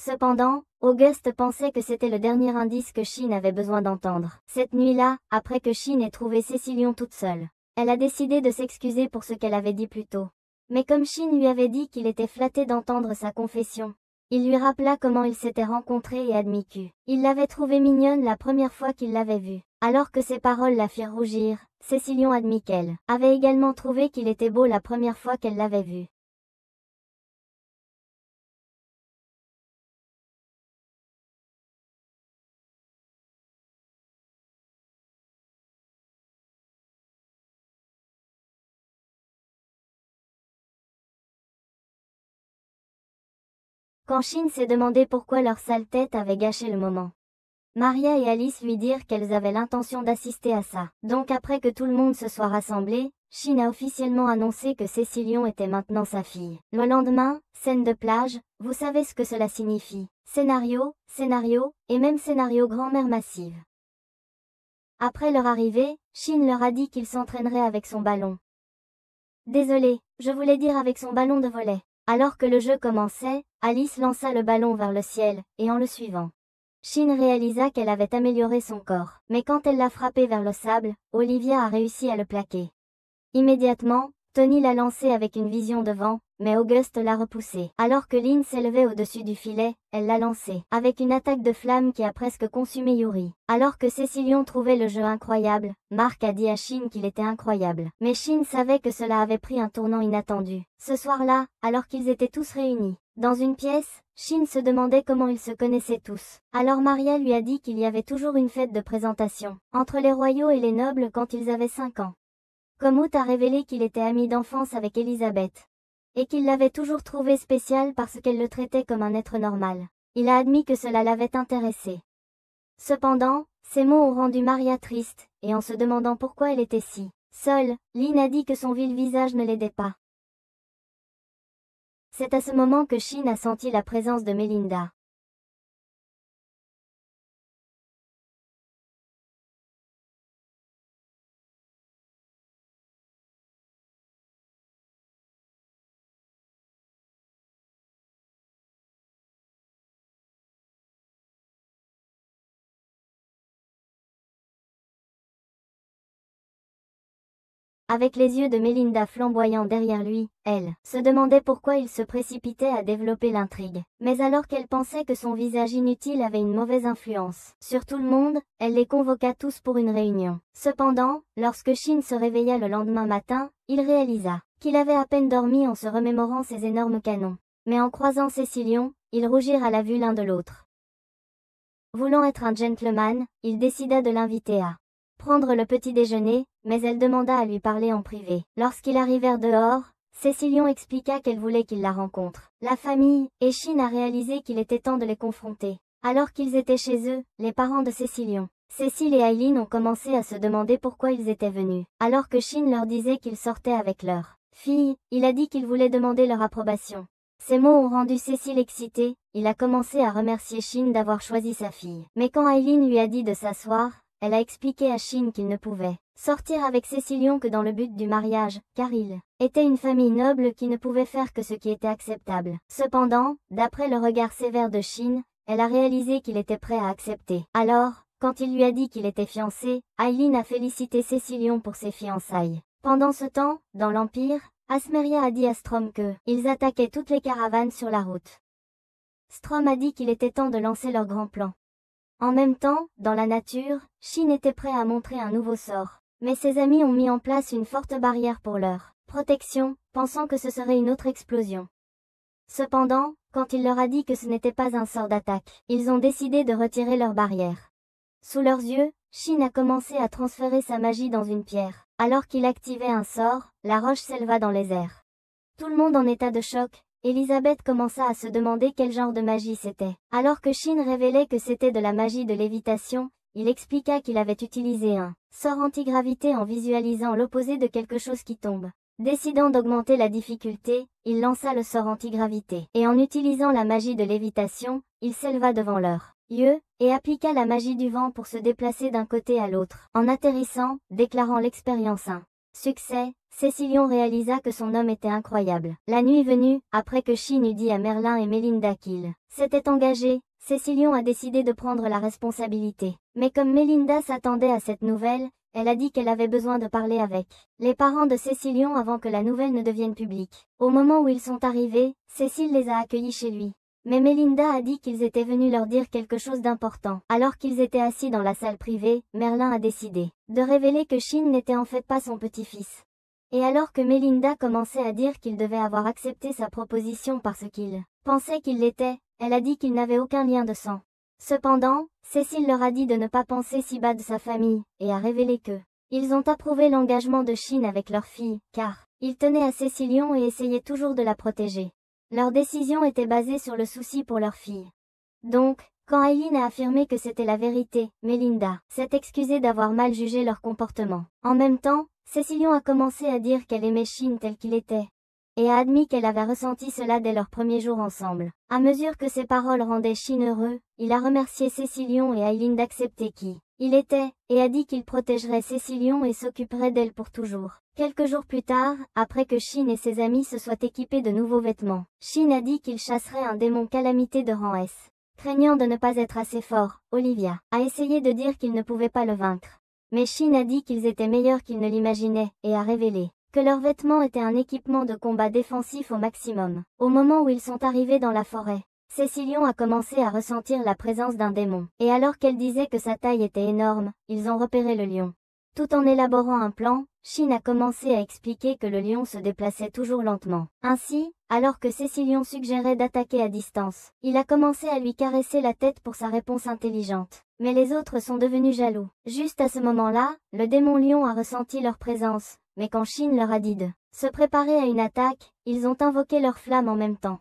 Cependant, Auguste pensait que c'était le dernier indice que Shin avait besoin d'entendre. Cette nuit-là, après que Shin ait trouvé Cécilion toute seule, elle a décidé de s'excuser pour ce qu'elle avait dit plus tôt. Mais comme Shin lui avait dit qu'il était flatté d'entendre sa confession, il lui rappela comment ils s'étaient rencontrés et admit qu'il l'avait trouvée mignonne la première fois qu'il l'avait vue. Alors que ces paroles la firent rougir, Cécilion admit qu'elle avait également trouvé qu'il était beau la première fois qu'elle l'avait vu. quand Shin s'est demandé pourquoi leur sale tête avait gâché le moment. Maria et Alice lui dirent qu'elles avaient l'intention d'assister à ça. Donc après que tout le monde se soit rassemblé, Shin a officiellement annoncé que Cécilion était maintenant sa fille. Le lendemain, scène de plage, vous savez ce que cela signifie. Scénario, et même scénario grand-mère massive. Après leur arrivée, Shin leur a dit qu'il s'entraînerait avec son ballon. Désolé, je voulais dire avec son ballon de volley. Alors que le jeu commençait, Alice lança le ballon vers le ciel, et en le suivant, Shin réalisa qu'elle avait amélioré son corps. Mais quand elle l'a frappé vers le sable, Olivia a réussi à le plaquer. Immédiatement, Tony l'a lancé avec une vision devant, mais Auguste l'a repoussé. Alors que Lynn s'élevait au-dessus du filet, elle l'a lancé, avec une attaque de flamme qui a presque consumé Yuri. Alors que Cécilion trouvait le jeu incroyable, Mark a dit à Shin qu'il était incroyable. Mais Shin savait que cela avait pris un tournant inattendu. Ce soir-là, alors qu'ils étaient tous réunis dans une pièce, Shin se demandait comment ils se connaissaient tous. Alors Maria lui a dit qu'il y avait toujours une fête de présentation entre les royaux et les nobles quand ils avaient 5 ans. Commout a révélé qu'il était ami d'enfance avec Elisabeth. Et qu'il l'avait toujours trouvé spécial parce qu'elle le traitait comme un être normal. Il a admis que cela l'avait intéressé. Cependant, ces mots ont rendu Maria triste, et en se demandant pourquoi elle était si seule, Lynn a dit que son vil visage ne l'aidait pas. C'est à ce moment que Shin a senti la présence de Melinda. Avec les yeux de Melinda flamboyants derrière lui, elle se demandait pourquoi il se précipitait à développer l'intrigue. Mais alors qu'elle pensait que son visage inutile avait une mauvaise influence sur tout le monde, elle les convoqua tous pour une réunion. Cependant, lorsque Shin se réveilla le lendemain matin, il réalisa qu'il avait à peine dormi en se remémorant ses énormes canons. Mais en croisant Cécilion, ils rougirent à la vue l'un de l'autre. Voulant être un gentleman, il décida de l'inviter à prendre le petit déjeuner, mais elle demanda à lui parler en privé. Lorsqu'ils arrivèrent dehors, Cécilion expliqua qu'elle voulait qu'il la rencontre. La famille, et Shin a réalisé qu'il était temps de les confronter. Alors qu'ils étaient chez eux, les parents de Cécilion, Cécile et Aileen ont commencé à se demander pourquoi ils étaient venus. Alors que Shin leur disait qu'ils sortaient avec leur fille, il a dit qu'il voulait demander leur approbation. Ces mots ont rendu Cécile excitée, il a commencé à remercier Shin d'avoir choisi sa fille. Mais quand Aileen lui a dit de s'asseoir, elle a expliqué à Shin qu'il ne pouvait sortir avec Cécilion que dans le but du mariage, car il était une famille noble qui ne pouvait faire que ce qui était acceptable. Cependant, d'après le regard sévère de Shin, elle a réalisé qu'il était prêt à accepter. Alors, quand il lui a dit qu'il était fiancé, Aileen a félicité Cécilion pour ses fiançailles. Pendant ce temps, dans l'Empire, Asmeria a dit à Strom que ils attaquaient toutes les caravanes sur la route. Strom a dit qu'il était temps de lancer leur grand plan. En même temps, dans la nature, Shin était prêt à montrer un nouveau sort. Mais ses amis ont mis en place une forte barrière pour leur protection, pensant que ce serait une autre explosion. Cependant, quand il leur a dit que ce n'était pas un sort d'attaque, ils ont décidé de retirer leur barrière. Sous leurs yeux, Shin a commencé à transférer sa magie dans une pierre. Alors qu'il activait un sort, la roche s'éleva dans les airs. Tout le monde en état de choc. Elisabeth commença à se demander quel genre de magie c'était. Alors que Shin révélait que c'était de la magie de lévitation, il expliqua qu'il avait utilisé un sort antigravité en visualisant l'opposé de quelque chose qui tombe. Décidant d'augmenter la difficulté, il lança le sort antigravité. Et en utilisant la magie de lévitation, il s'éleva devant leurs yeux, et appliqua la magie du vent pour se déplacer d'un côté à l'autre. En atterrissant, déclarant l'expérience un succès, Cécilion réalisa que son homme était incroyable. La nuit venue, après que Shin eut dit à Merlin et Melinda qu'ils s'étaient engagés, Cécilion a décidé de prendre la responsabilité. Mais comme Melinda s'attendait à cette nouvelle, elle a dit qu'elle avait besoin de parler avec les parents de Cécilion avant que la nouvelle ne devienne publique. Au moment où ils sont arrivés, Cécile les a accueillis chez lui. Mais Melinda a dit qu'ils étaient venus leur dire quelque chose d'important. Alors qu'ils étaient assis dans la salle privée, Merlin a décidé de révéler que Shin n'était en fait pas son petit-fils. Et alors que Melinda commençait à dire qu'il devait avoir accepté sa proposition parce qu'il pensait qu'il l'était, elle a dit qu'il n'avait aucun lien de sang. Cependant, Cécile leur a dit de ne pas penser si bas de sa famille, et a révélé que ils ont approuvé l'engagement de Shin avec leur fille, car ils tenaient à Cécilion et essayaient toujours de la protéger. Leur décision était basée sur le souci pour leur fille. Donc, quand Aileen a affirmé que c'était la vérité, Melinda s'est excusée d'avoir mal jugé leur comportement. En même temps, Cecilion a commencé à dire qu'elle aimait Shin tel qu'il était, et a admis qu'elle avait ressenti cela dès leur premier jour ensemble. À mesure que ses paroles rendaient Shin heureux, il a remercié Cecilion et Aileen d'accepter qui il était, et a dit qu'il protégerait Cecilion et s'occuperait d'elle pour toujours. Quelques jours plus tard, après que Shin et ses amis se soient équipés de nouveaux vêtements, Shin a dit qu'il chasserait un démon calamité de rang S. Craignant de ne pas être assez fort, Olivia a essayé de dire qu'il ne pouvait pas le vaincre. Mais Shin a dit qu'ils étaient meilleurs qu'ils ne l'imaginaient, et a révélé que leurs vêtements étaient un équipement de combat défensif au maximum. Au moment où ils sont arrivés dans la forêt, Cecilion a commencé à ressentir la présence d'un démon. Et alors qu'elle disait que sa taille était énorme, ils ont repéré le lion. Tout en élaborant un plan, Shin a commencé à expliquer que le lion se déplaçait toujours lentement. Ainsi, alors que Cecilion suggérait d'attaquer à distance, il a commencé à lui caresser la tête pour sa réponse intelligente. Mais les autres sont devenus jaloux. Juste à ce moment-là, le démon lion a ressenti leur présence, mais quand Shin leur a dit de se préparer à une attaque, ils ont invoqué leurs flammes en même temps.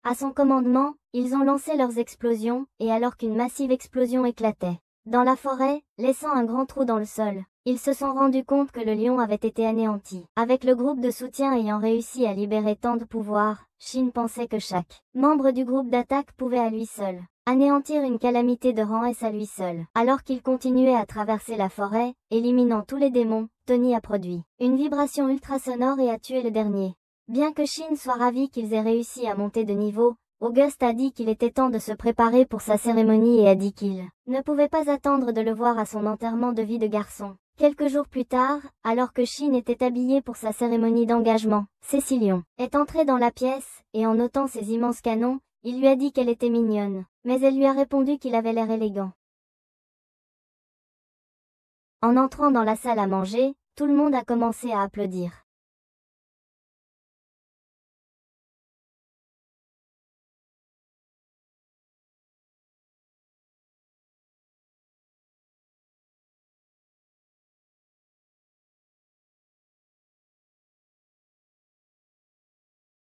À son commandement, ils ont lancé leurs explosions, et alors qu'une massive explosion éclatait dans la forêt, laissant un grand trou dans le sol, ils se sont rendus compte que le lion avait été anéanti. Avec le groupe de soutien ayant réussi à libérer tant de pouvoir, Shin pensait que chaque membre du groupe d'attaque pouvait à lui seul anéantir une calamité de rang S à lui seul. Alors qu'il continuait à traverser la forêt, éliminant tous les démons, Tony a produit une vibration ultrasonore et a tué le dernier. Bien que Shin soit ravi qu'ils aient réussi à monter de niveau, Auguste a dit qu'il était temps de se préparer pour sa cérémonie et a dit qu'il ne pouvait pas attendre de le voir à son enterrement de vie de garçon. Quelques jours plus tard, alors que Shin était habillé pour sa cérémonie d'engagement, Cecilion est entrée dans la pièce, et en notant ses immenses canons, il lui a dit qu'elle était mignonne, mais elle lui a répondu qu'il avait l'air élégant. En entrant dans la salle à manger, tout le monde a commencé à applaudir.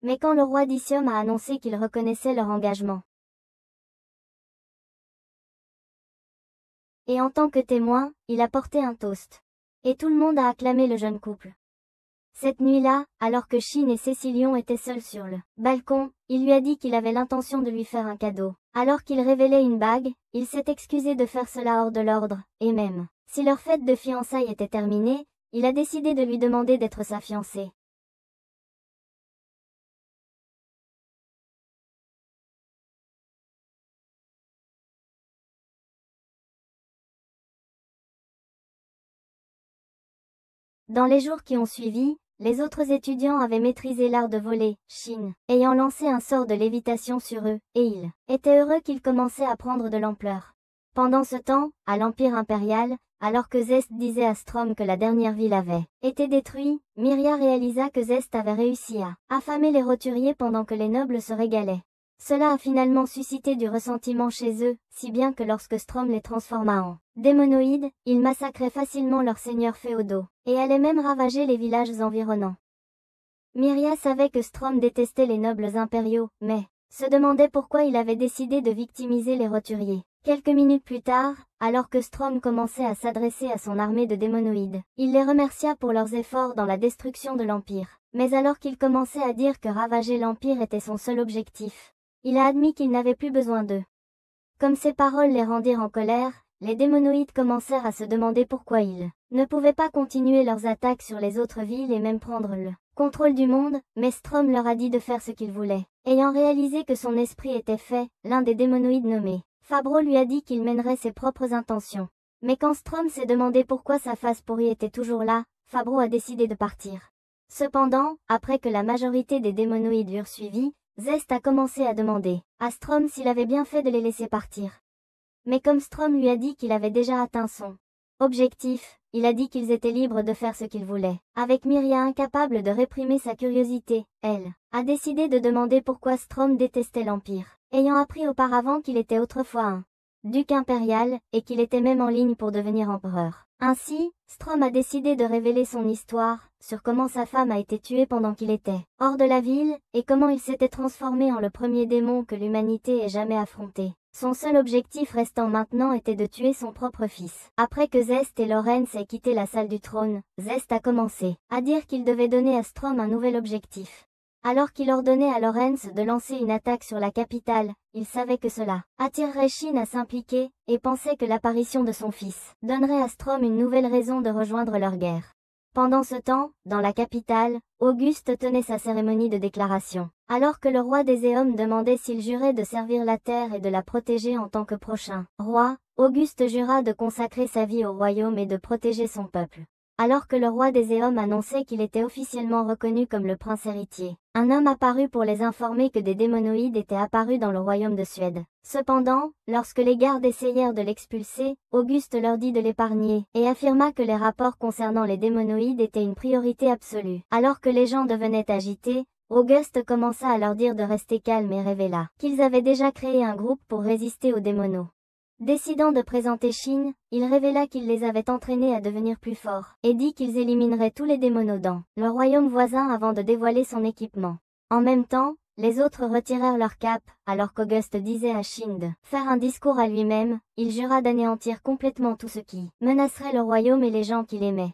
Mais quand le roi d'Isium a annoncé qu'il reconnaissait leur engagement, et en tant que témoin, il a porté un toast. Et tout le monde a acclamé le jeune couple. Cette nuit-là, alors que Shin et Cecilion étaient seuls sur le balcon, il lui a dit qu'il avait l'intention de lui faire un cadeau. Alors qu'il révélait une bague, il s'est excusé de faire cela hors de l'ordre, et même si leur fête de fiançailles était terminée, il a décidé de lui demander d'être sa fiancée. Dans les jours qui ont suivi, les autres étudiants avaient maîtrisé l'art de voler, Shin ayant lancé un sort de lévitation sur eux, et ils étaient heureux qu'ils commençaient à prendre de l'ampleur. Pendant ce temps, à l'Empire impérial, alors que Zest disait à Strom que la dernière ville avait été détruite, Myria réalisa que Zest avait réussi à affamer les roturiers pendant que les nobles se régalaient. Cela a finalement suscité du ressentiment chez eux, si bien que lorsque Strom les transforma en démonoïdes, ils massacraient facilement leurs seigneurs féodaux, et allaient même ravager les villages environnants. Myria savait que Strom détestait les nobles impériaux, mais se demandait pourquoi il avait décidé de victimiser les roturiers. Quelques minutes plus tard, alors que Strom commençait à s'adresser à son armée de démonoïdes, il les remercia pour leurs efforts dans la destruction de l'Empire. Mais alors qu'il commençait à dire que ravager l'Empire était son seul objectif, il a admis qu'il n'avait plus besoin d'eux. Comme ces paroles les rendirent en colère, les démonoïdes commencèrent à se demander pourquoi ils ne pouvaient pas continuer leurs attaques sur les autres villes et même prendre le contrôle du monde, mais Strom leur a dit de faire ce qu'ils voulaient. Ayant réalisé que son esprit était fait, l'un des démonoïdes nommé Fabro lui a dit qu'il mènerait ses propres intentions. Mais quand Strom s'est demandé pourquoi sa face pourrie était toujours là, Fabro a décidé de partir. Cependant, après que la majorité des démonoïdes eurent suivi, Zest a commencé à demander à Strom s'il avait bien fait de les laisser partir. Mais comme Strom lui a dit qu'il avait déjà atteint son objectif, il a dit qu'ils étaient libres de faire ce qu'ils voulaient. Avec Myria incapable de réprimer sa curiosité, elle a décidé de demander pourquoi Strom détestait l'Empire, ayant appris auparavant qu'il était autrefois un duc impérial, et qu'il était même en ligne pour devenir empereur. Ainsi, Strom a décidé de révéler son histoire, sur comment sa femme a été tuée pendant qu'il était hors de la ville, et comment il s'était transformé en le premier démon que l'humanité ait jamais affronté. Son seul objectif restant maintenant était de tuer son propre fils. Après que Zest et Lorenz aient quitté la salle du trône, Zest a commencé à dire qu'il devait donner à Strom un nouvel objectif. Alors qu'il ordonnait à Lorenz de lancer une attaque sur la capitale, il savait que cela attirerait Shin à s'impliquer, et pensait que l'apparition de son fils donnerait à Strom une nouvelle raison de rejoindre leur guerre. Pendant ce temps, dans la capitale, Auguste tenait sa cérémonie de déclaration. Alors que le roi des Éomes demandait s'il jurait de servir la terre et de la protéger en tant que prochain roi, Auguste jura de consacrer sa vie au royaume et de protéger son peuple. Alors que le roi des Éomes annonçait qu'il était officiellement reconnu comme le prince héritier, un homme apparut pour les informer que des démonoïdes étaient apparus dans le royaume de Suède. Cependant, lorsque les gardes essayèrent de l'expulser, Auguste leur dit de l'épargner, et affirma que les rapports concernant les démonoïdes étaient une priorité absolue. Alors que les gens devenaient agités, Auguste commença à leur dire de rester calmes et révéla qu'ils avaient déjà créé un groupe pour résister aux démonos. Décidant de présenter Shin, il révéla qu'il les avait entraînés à devenir plus forts, et dit qu'ils élimineraient tous les démonos dans le royaume voisin avant de dévoiler son équipement. En même temps, les autres retirèrent leur cape, alors qu'Auguste disait à Shin de faire un discours à lui-même, il jura d'anéantir complètement tout ce qui menacerait le royaume et les gens qu'il aimait.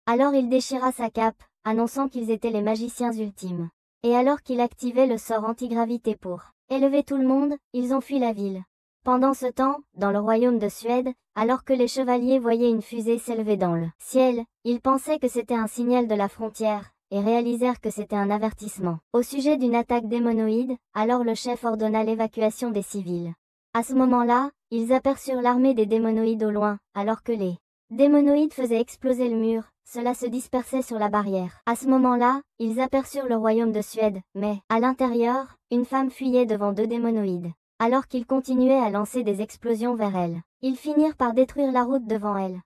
Alors il déchira sa cape, annonçant qu'ils étaient les magiciens ultimes. Et alors qu'il activait le sort antigravité pour élever tout le monde, ils ont fui la ville. Pendant ce temps, dans le royaume de Suède, alors que les chevaliers voyaient une fusée s'élever dans le ciel, ils pensaient que c'était un signal de la frontière, et réalisèrent que c'était un avertissement au sujet d'une attaque démonoïde. Alors le chef ordonna l'évacuation des civils. À ce moment-là, ils aperçurent l'armée des démonoïdes au loin, alors que les démonoïdes faisaient exploser le mur, cela se dispersait sur la barrière. À ce moment-là, ils aperçurent le royaume de Suède, mais, à l'intérieur, une femme fuyait devant 2 démonoïdes. Alors qu'ils continuaient à lancer des explosions vers elle, ils finirent par détruire la route devant elle.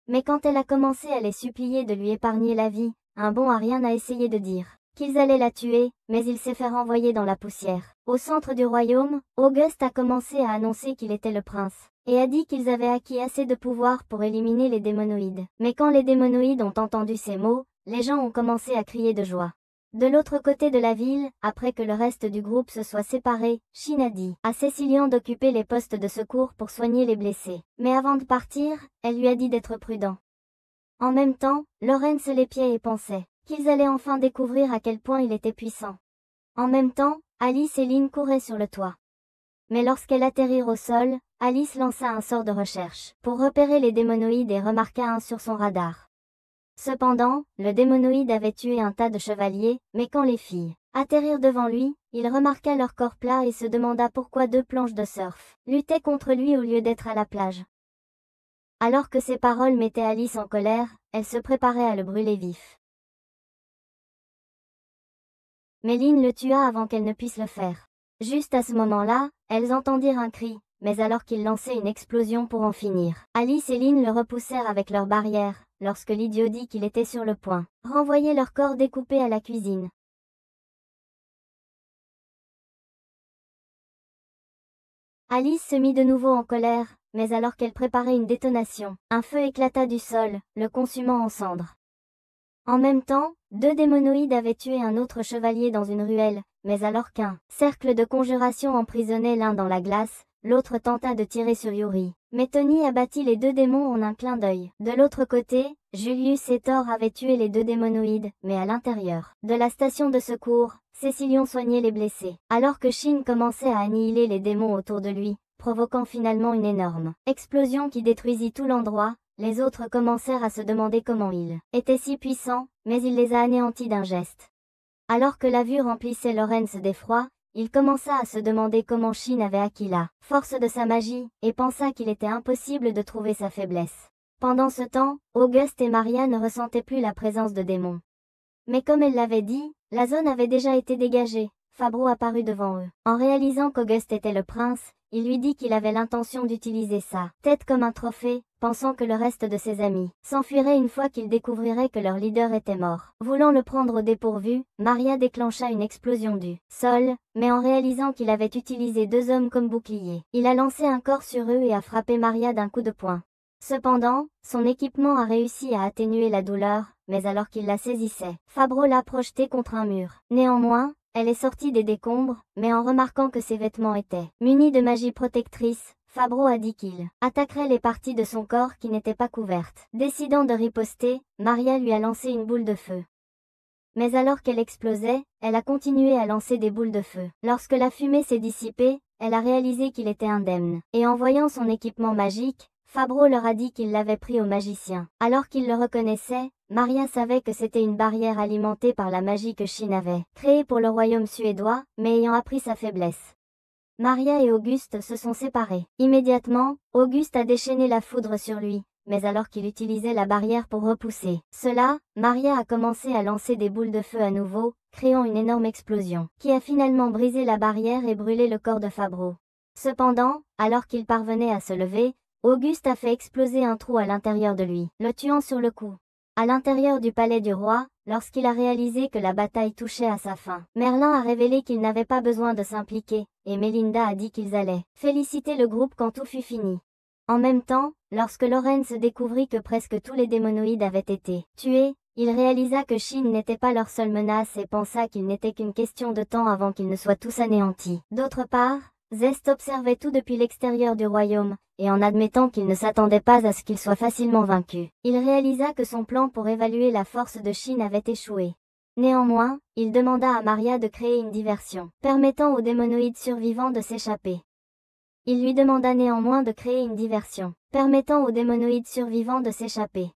Mais quand elle a commencé à les supplier de lui épargner la vie, un bon arien a essayé de dire qu'ils allaient la tuer, mais il s'est fait renvoyer dans la poussière. Au centre du royaume, Auguste a commencé à annoncer qu'il était le prince, et a dit qu'ils avaient acquis assez de pouvoir pour éliminer les démonoïdes. Mais quand les démonoïdes ont entendu ces mots, les gens ont commencé à crier de joie. De l'autre côté de la ville, après que le reste du groupe se soit séparé, Shin a dit à Cécilian d'occuper les postes de secours pour soigner les blessés. Mais avant de partir, elle lui a dit d'être prudent. En même temps, Lorenz l'épiait et pensait qu'ils allaient enfin découvrir à quel point il était puissant. En même temps, Alice et Lynn couraient sur le toit. Mais lorsqu'elles atterrirent au sol, Alice lança un sort de recherche pour repérer les démonoïdes et remarqua un sur son radar. Cependant, le démonoïde avait tué un tas de chevaliers, mais quand les filles atterrirent devant lui, il remarqua leur corps plat et se demanda pourquoi 2 planches de surf luttaient contre lui au lieu d'être à la plage. Alors que ces paroles mettaient Alice en colère, elle se préparait à le brûler vif. Mais Lynn le tua avant qu'elle ne puisse le faire. Juste à ce moment-là, elles entendirent un cri, mais alors qu'il lançait une explosion pour en finir, Alice et Lynn le repoussèrent avec leur barrière, lorsque l'idiot dit qu'il était sur le point renvoyer leur corps découpé à la cuisine. Alice se mit de nouveau en colère, mais alors qu'elle préparait une détonation, un feu éclata du sol, le consumant en cendres. En même temps, 2 démonoïdes avaient tué un autre chevalier dans une ruelle, mais alors qu'un cercle de conjuration emprisonnait l'un dans la glace, l'autre tenta de tirer sur Yuri. Mais Tony abattit les 2 démons en un clin d'œil. De l'autre côté, Julius et Thor avaient tué les 2 démonoïdes, mais à l'intérieur de la station de secours, Cécilion soignait les blessés. Alors que Shin commençait à annihiler les démons autour de lui, provoquant finalement une énorme explosion qui détruisit tout l'endroit, les autres commencèrent à se demander comment il était si puissant, mais il les a anéantis d'un geste. Alors que la vue remplissait Lorenz d'effroi, il commença à se demander comment Shin avait acquis la force de sa magie, et pensa qu'il était impossible de trouver sa faiblesse. Pendant ce temps, Auguste et Maria ne ressentaient plus la présence de démons. Mais comme elle l'avait dit, la zone avait déjà été dégagée. Fabro apparut devant eux. En réalisant qu'Auguste était le prince, il lui dit qu'il avait l'intention d'utiliser sa tête comme un trophée, pensant que le reste de ses amis s'enfuirait une fois qu'ils découvriraient que leur leader était mort. Voulant le prendre au dépourvu, Maria déclencha une explosion du sol, mais en réalisant qu'il avait utilisé 2 hommes comme boucliers, il a lancé un corps sur eux et a frappé Maria d'un coup de poing. Cependant, son équipement a réussi à atténuer la douleur, mais alors qu'il la saisissait, Fabro l'a projetée contre un mur. Néanmoins, elle est sortie des décombres, mais en remarquant que ses vêtements étaient munis de magie protectrice, Fabro a dit qu'il attaquerait les parties de son corps qui n'étaient pas couvertes. Décidant de riposter, Maria lui a lancé une boule de feu. Mais alors qu'elle explosait, elle a continué à lancer des boules de feu. Lorsque la fumée s'est dissipée, elle a réalisé qu'il était indemne. Et en voyant son équipement magique, Fabro leur a dit qu'il l'avait pris au magicien. Alors qu'il le reconnaissait, Maria savait que c'était une barrière alimentée par la magie que Shin avait créée pour le royaume suédois, mais ayant appris sa faiblesse. Maria et Auguste se sont séparés. Immédiatement, Auguste a déchaîné la foudre sur lui, mais alors qu'il utilisait la barrière pour repousser cela, Maria a commencé à lancer des boules de feu à nouveau, créant une énorme explosion, qui a finalement brisé la barrière et brûlé le corps de Fabro. Cependant, alors qu'il parvenait à se lever, Auguste a fait exploser un trou à l'intérieur de lui, le tuant sur le coup. À l'intérieur du palais du roi, lorsqu'il a réalisé que la bataille touchait à sa fin, Merlin a révélé qu'il n'avait pas besoin de s'impliquer, et Melinda a dit qu'ils allaient féliciter le groupe quand tout fut fini. En même temps, lorsque Lorenz découvrit que presque tous les démonoïdes avaient été tués, il réalisa que Shin n'était pas leur seule menace et pensa qu'il n'était qu'une question de temps avant qu'ils ne soient tous anéantis. D'autre part, Zest observait tout depuis l'extérieur du royaume, et en admettant qu'il ne s'attendait pas à ce qu'il soit facilement vaincu, il réalisa que son plan pour évaluer la force de Shin avait échoué. Néanmoins, il demanda à Maria de créer une diversion, permettant aux démonoïdes survivants de s'échapper. Il lui demanda néanmoins de créer une diversion, permettant aux démonoïdes survivants de s'échapper.